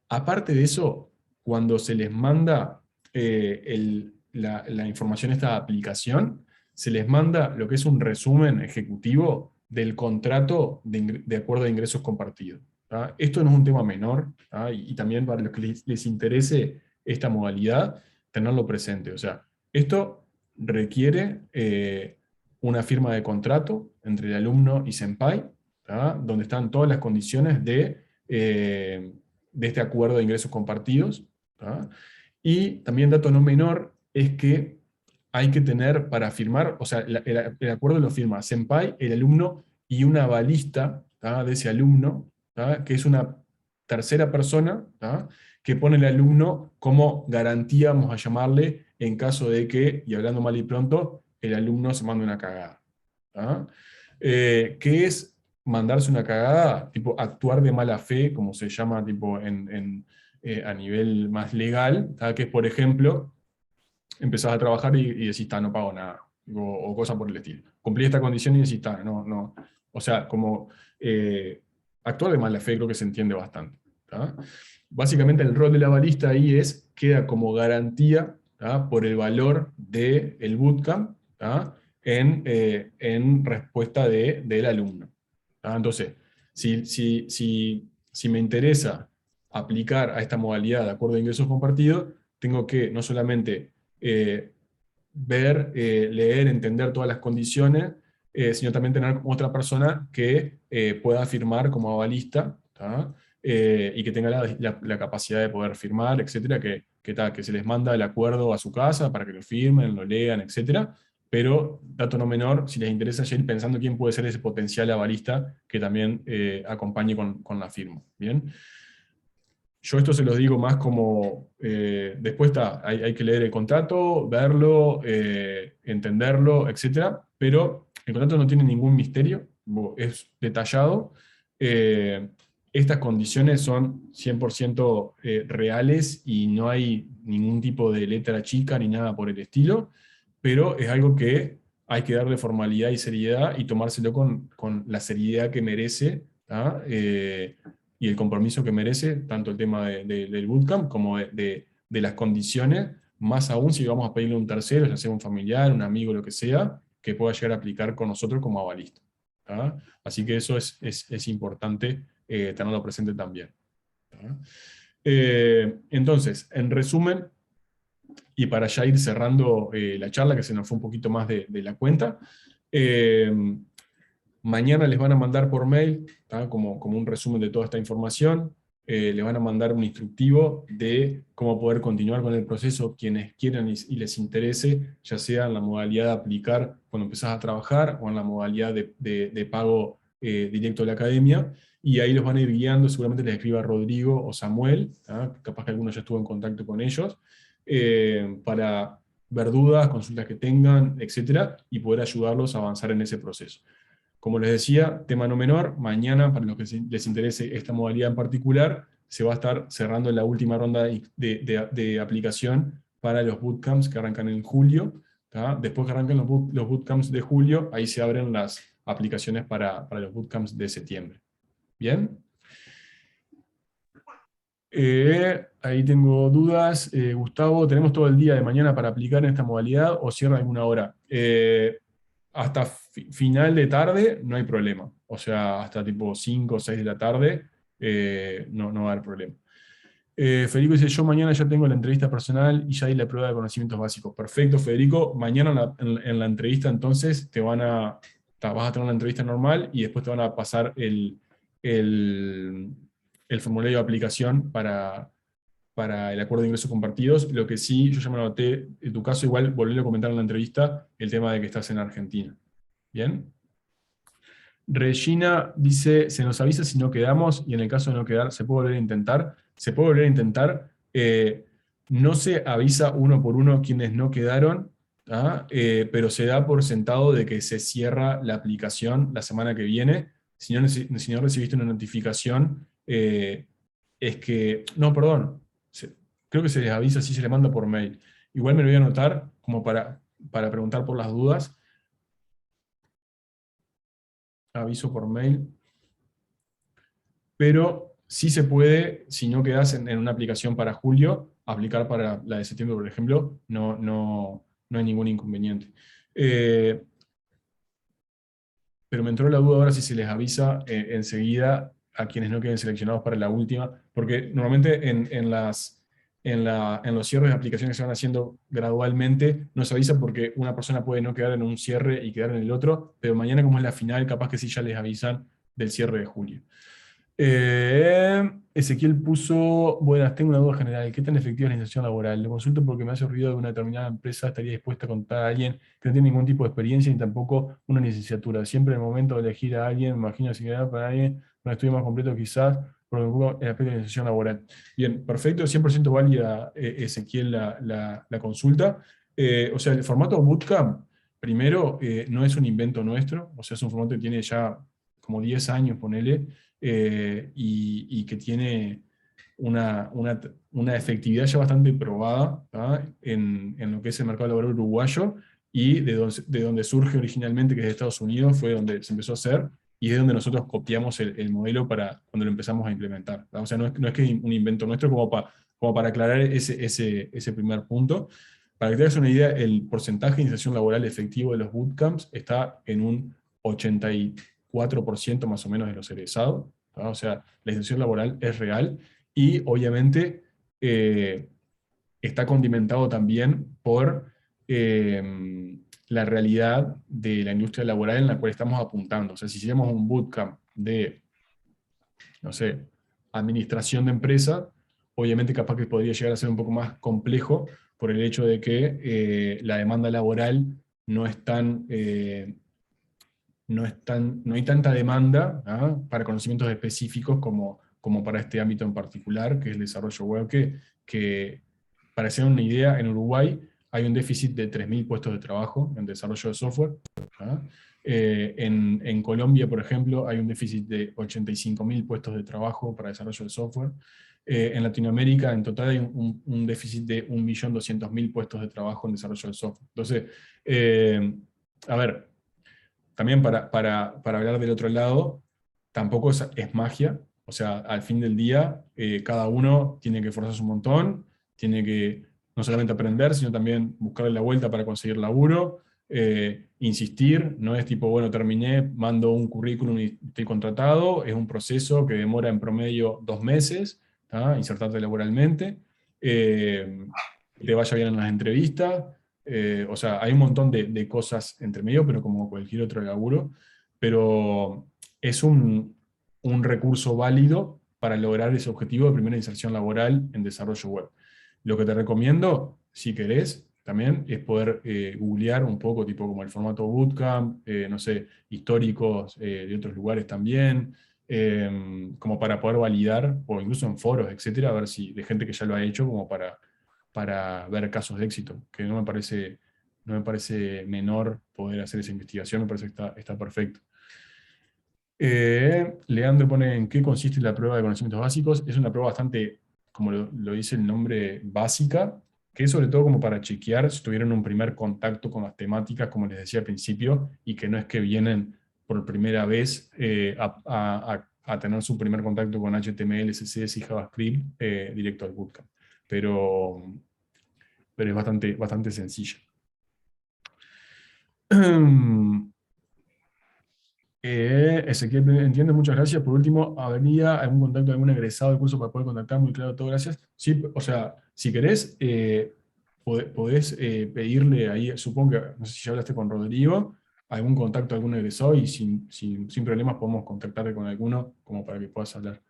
Aparte de eso, cuando se les manda la información a esta aplicación, se les manda lo que es un resumen ejecutivo del contrato de acuerdo de ingresos compartidos. ¿Tá? Esto no es un tema menor, ¿tá? Y también para los que les interese esta modalidad, tenerlo presente. O sea, esto requiere una firma de contrato entre el alumno y Senpai, ¿tá? Donde están todas las condiciones de este acuerdo de ingresos compartidos. ¿Tá? Y también dato no menor es que hay que tener para firmar, o sea, el acuerdo lo firma Senpai, el alumno y una avalista, ¿tá? De ese alumno, ¿tá? Que es una tercera persona, ¿tá? Que pone al alumno como garantía, vamos a llamarle, en caso de que, y hablando mal y pronto, el alumno se mande una cagada. ¿Tá? ¿Qué es mandarse una cagada? Tipo, actuar de mala fe, como se llama tipo, a nivel más legal, ¿tá? Que es, por ejemplo, empezás a trabajar y decís, no pago nada, o cosas por el estilo. Cumplí esta condición y decís, O sea, como actuar de mala fe creo que se entiende bastante. ¿Tá? Básicamente el rol del avalista ahí queda como garantía, ¿tá? Por el valor del bootcamp, ¿tá? En respuesta del alumno. ¿Tá? Entonces, si me interesa aplicar a esta modalidad de acuerdo a ingresos compartidos, tengo que no solamente ver, leer, entender todas las condiciones, sino también tener otra persona que pueda firmar como avalista, ¿tá? Y que tenga la capacidad de poder firmar, etcétera, que se les manda el acuerdo a su casa para que lo firmen, lo lean, etcétera. Pero, dato no menor, si les interesa ya ir pensando quién puede ser ese potencial avalista que también acompañe con la firma. ¿Bien? Yo esto se los digo más como, después hay que leer el contrato, verlo, entenderlo, etc. Pero el contrato no tiene ningún misterio, es detallado. Estas condiciones son 100% reales y no hay ningún tipo de letra chica ni nada por el estilo, pero es algo que hay que darle formalidad y seriedad y tomárselo con la seriedad que merece, ¿tá? Y el compromiso que merece, tanto el tema del bootcamp como de las condiciones, más aún si vamos a pedirle a un tercero, ya sea un familiar, un amigo, lo que sea, que pueda llegar a aplicar con nosotros como avalista. ¿Tá? Así que eso es importante tenerlo presente también. ¿Tá? Entonces, en resumen, y para ya ir cerrando la charla, que se nos fue un poquito más de la cuenta, mañana les van a mandar por mail, como un resumen de toda esta información, les van a mandar un instructivo de cómo poder continuar con el proceso quienes quieran y les interese, ya sea en la modalidad de aplicar cuando empezás a trabajar o en la modalidad de pago directo a la academia, y ahí los van a ir guiando, seguramente les escriba Rodrigo o Samuel, capaz que alguno ya estuvo en contacto con ellos, para ver dudas, consultas que tengan, etcétera, y poder ayudarlos a avanzar en ese proceso. Como les decía, tema no menor, mañana, para los que les interese esta modalidad en particular, se va a estar cerrando la última ronda de aplicación para los bootcamps que arrancan en julio. ¿Tá? Después que arrancan los bootcamps de julio, ahí se abren las aplicaciones para los bootcamps de septiembre. ¿Bien? Ahí tengo dudas. Gustavo, ¿tenemos todo el día de mañana para aplicar en esta modalidad o cierra alguna hora? Hasta final de tarde no hay problema. O sea, hasta tipo 5 o 6 de la tarde no va a haber problema. Federico dice, yo mañana ya tengo la entrevista personal y ya di la prueba de conocimientos básicos. Perfecto, Federico. Mañana en la entrevista entonces vas a tener una entrevista normal y después te van a pasar el formulario de aplicación para el acuerdo de ingresos compartidos. Lo que sí, yo ya me anoté, en tu caso igual volví a comentar en la entrevista el tema de que estás en Argentina. ¿Bien? Regina dice, se nos avisa si no quedamos, y en el caso de no quedar, ¿se puede volver a intentar? Se puede volver a intentar. No se avisa uno por uno quienes no quedaron, pero se da por sentado de que se cierra la aplicación la semana que viene. Si no recibiste una notificación, es que, no, perdón, creo que se les avisa si se les manda por mail. Igual me lo voy a anotar como para preguntar por las dudas. Aviso por mail. Pero sí se puede, si no quedas en una aplicación para julio, aplicar para la de septiembre, por ejemplo, no hay ningún inconveniente. Pero me entró la duda ahora si se les avisa enseguida a quienes no queden seleccionados para la última, porque normalmente en los cierres de aplicaciones que se van haciendo gradualmente, no se avisa porque una persona puede no quedar en un cierre y quedar en el otro, pero mañana como es la final, capaz que sí ya les avisan del cierre de julio. Ezequiel puso, buenas, tengo una duda general, ¿qué tan efectiva es la inserción laboral? Lo consulto porque me hace ruido de una determinada empresa estaría dispuesta a contar a alguien que no tiene ningún tipo de experiencia ni tampoco una licenciatura. Siempre en el momento de elegir a alguien, me imagino si queda para alguien, un estudio más completo quizás, por el aspecto de la inserción laboral. Bien, perfecto, 100% válida, Ezequiel, la consulta. O sea, el formato Bootcamp, primero, no es un invento nuestro, o sea, es un formato que tiene ya como 10 años, ponele, y que tiene una efectividad ya bastante probada en lo que es el mercado laboral uruguayo, y de donde surge originalmente, que es de Estados Unidos, fue donde se empezó a hacer, y es donde nosotros copiamos el modelo para cuando lo empezamos a implementar. O sea, no es que es un invento nuestro, como para aclarar ese primer punto. Para que te hagas una idea, el porcentaje de inserción laboral efectivo de los bootcamps está en un 84% más o menos de los egresados. O sea, la inserción laboral es real, y obviamente está condimentado también por la realidad de la industria laboral en la cual estamos apuntando. O sea, si hiciéramos un bootcamp de, no sé, administración de empresa, obviamente capaz que podría llegar a ser un poco más complejo por el hecho de que la demanda laboral no es tan... no hay tanta demanda, ¿ah?, para conocimientos específicos como para este ámbito en particular, que es el desarrollo web, que para hacer una idea, en Uruguay hay un déficit de 3.000 puestos de trabajo en desarrollo de software. ¿Ah? En Colombia, por ejemplo, hay un déficit de 85.000 puestos de trabajo para desarrollo de software. En Latinoamérica, en total, hay un déficit de 1.200.000 puestos de trabajo en desarrollo de software. Entonces, a ver, también para hablar del otro lado, tampoco es magia. O sea, al fin del día, cada uno tiene que esforzarse un montón, tiene que no solamente aprender, sino también buscarle la vuelta para conseguir laburo, insistir, no es tipo, bueno, terminé, mando un currículum y estoy contratado, es un proceso que demora en promedio 2 meses, ¿tá?, insertarte laboralmente, que te vaya bien en las entrevistas. O sea, hay un montón de cosas entre medio, pero como cualquier otro laburo, pero es un recurso válido para lograr ese objetivo de primera inserción laboral en desarrollo web. Lo que te recomiendo, si querés, también es poder googlear un poco, tipo como el formato bootcamp, no sé, históricos de otros lugares también, como para poder validar, o incluso en foros, etcétera, a ver si de gente que ya lo ha hecho, como para ver casos de éxito, que no me parece menor poder hacer esa investigación, me parece que está perfecto. Leandro pone: ¿en qué consiste la prueba de conocimientos básicos? Es una prueba bastante, como lo dice el nombre, básica, que es sobre todo como para chequear si tuvieron un primer contacto con las temáticas, como les decía al principio, y que no es que vienen por primera vez a tener su primer contacto con HTML, CSS y JavaScript directo al bootcamp. Pero es bastante sencillo. Ezequiel entiende, muchas gracias. Por último, ¿habría algún contacto de algún egresado del curso para poder contactar? Muy claro, todo, gracias. Sí, o sea, si querés, podés pedirle ahí, supongo que, no sé si ya hablaste con Rodrigo, algún contacto de algún egresado, y sin problemas podemos contactarte con alguno como para que puedas hablar.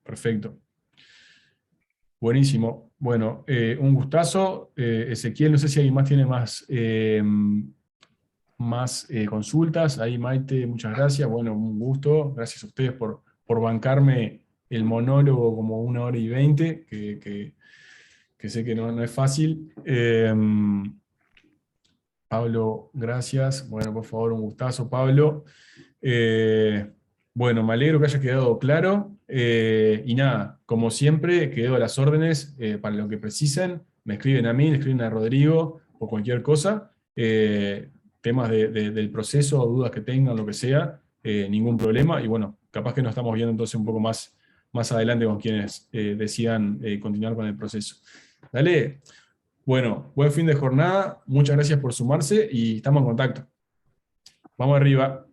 Perfecto. Buenísimo. Bueno, un gustazo. Ezequiel, no sé si alguien más tiene más consultas. Ahí, Maite, muchas gracias. Bueno, un gusto. Gracias a ustedes por bancarme el monólogo como 1 hora y 20, que sé que no es fácil. Pablo, gracias. Bueno, por favor, un gustazo, Pablo. Bueno, me alegro que haya quedado claro. Y nada, como siempre, quedo a las órdenes para lo que precisen. Me escriben a mí, le escriben a Rodrigo o cualquier cosa. Temas del proceso, dudas que tengan, lo que sea, ningún problema. Y bueno, capaz que nos estamos viendo entonces un poco más adelante con quienes decidan continuar con el proceso. Dale. Bueno, buen fin de jornada. Muchas gracias por sumarse y estamos en contacto. Vamos arriba.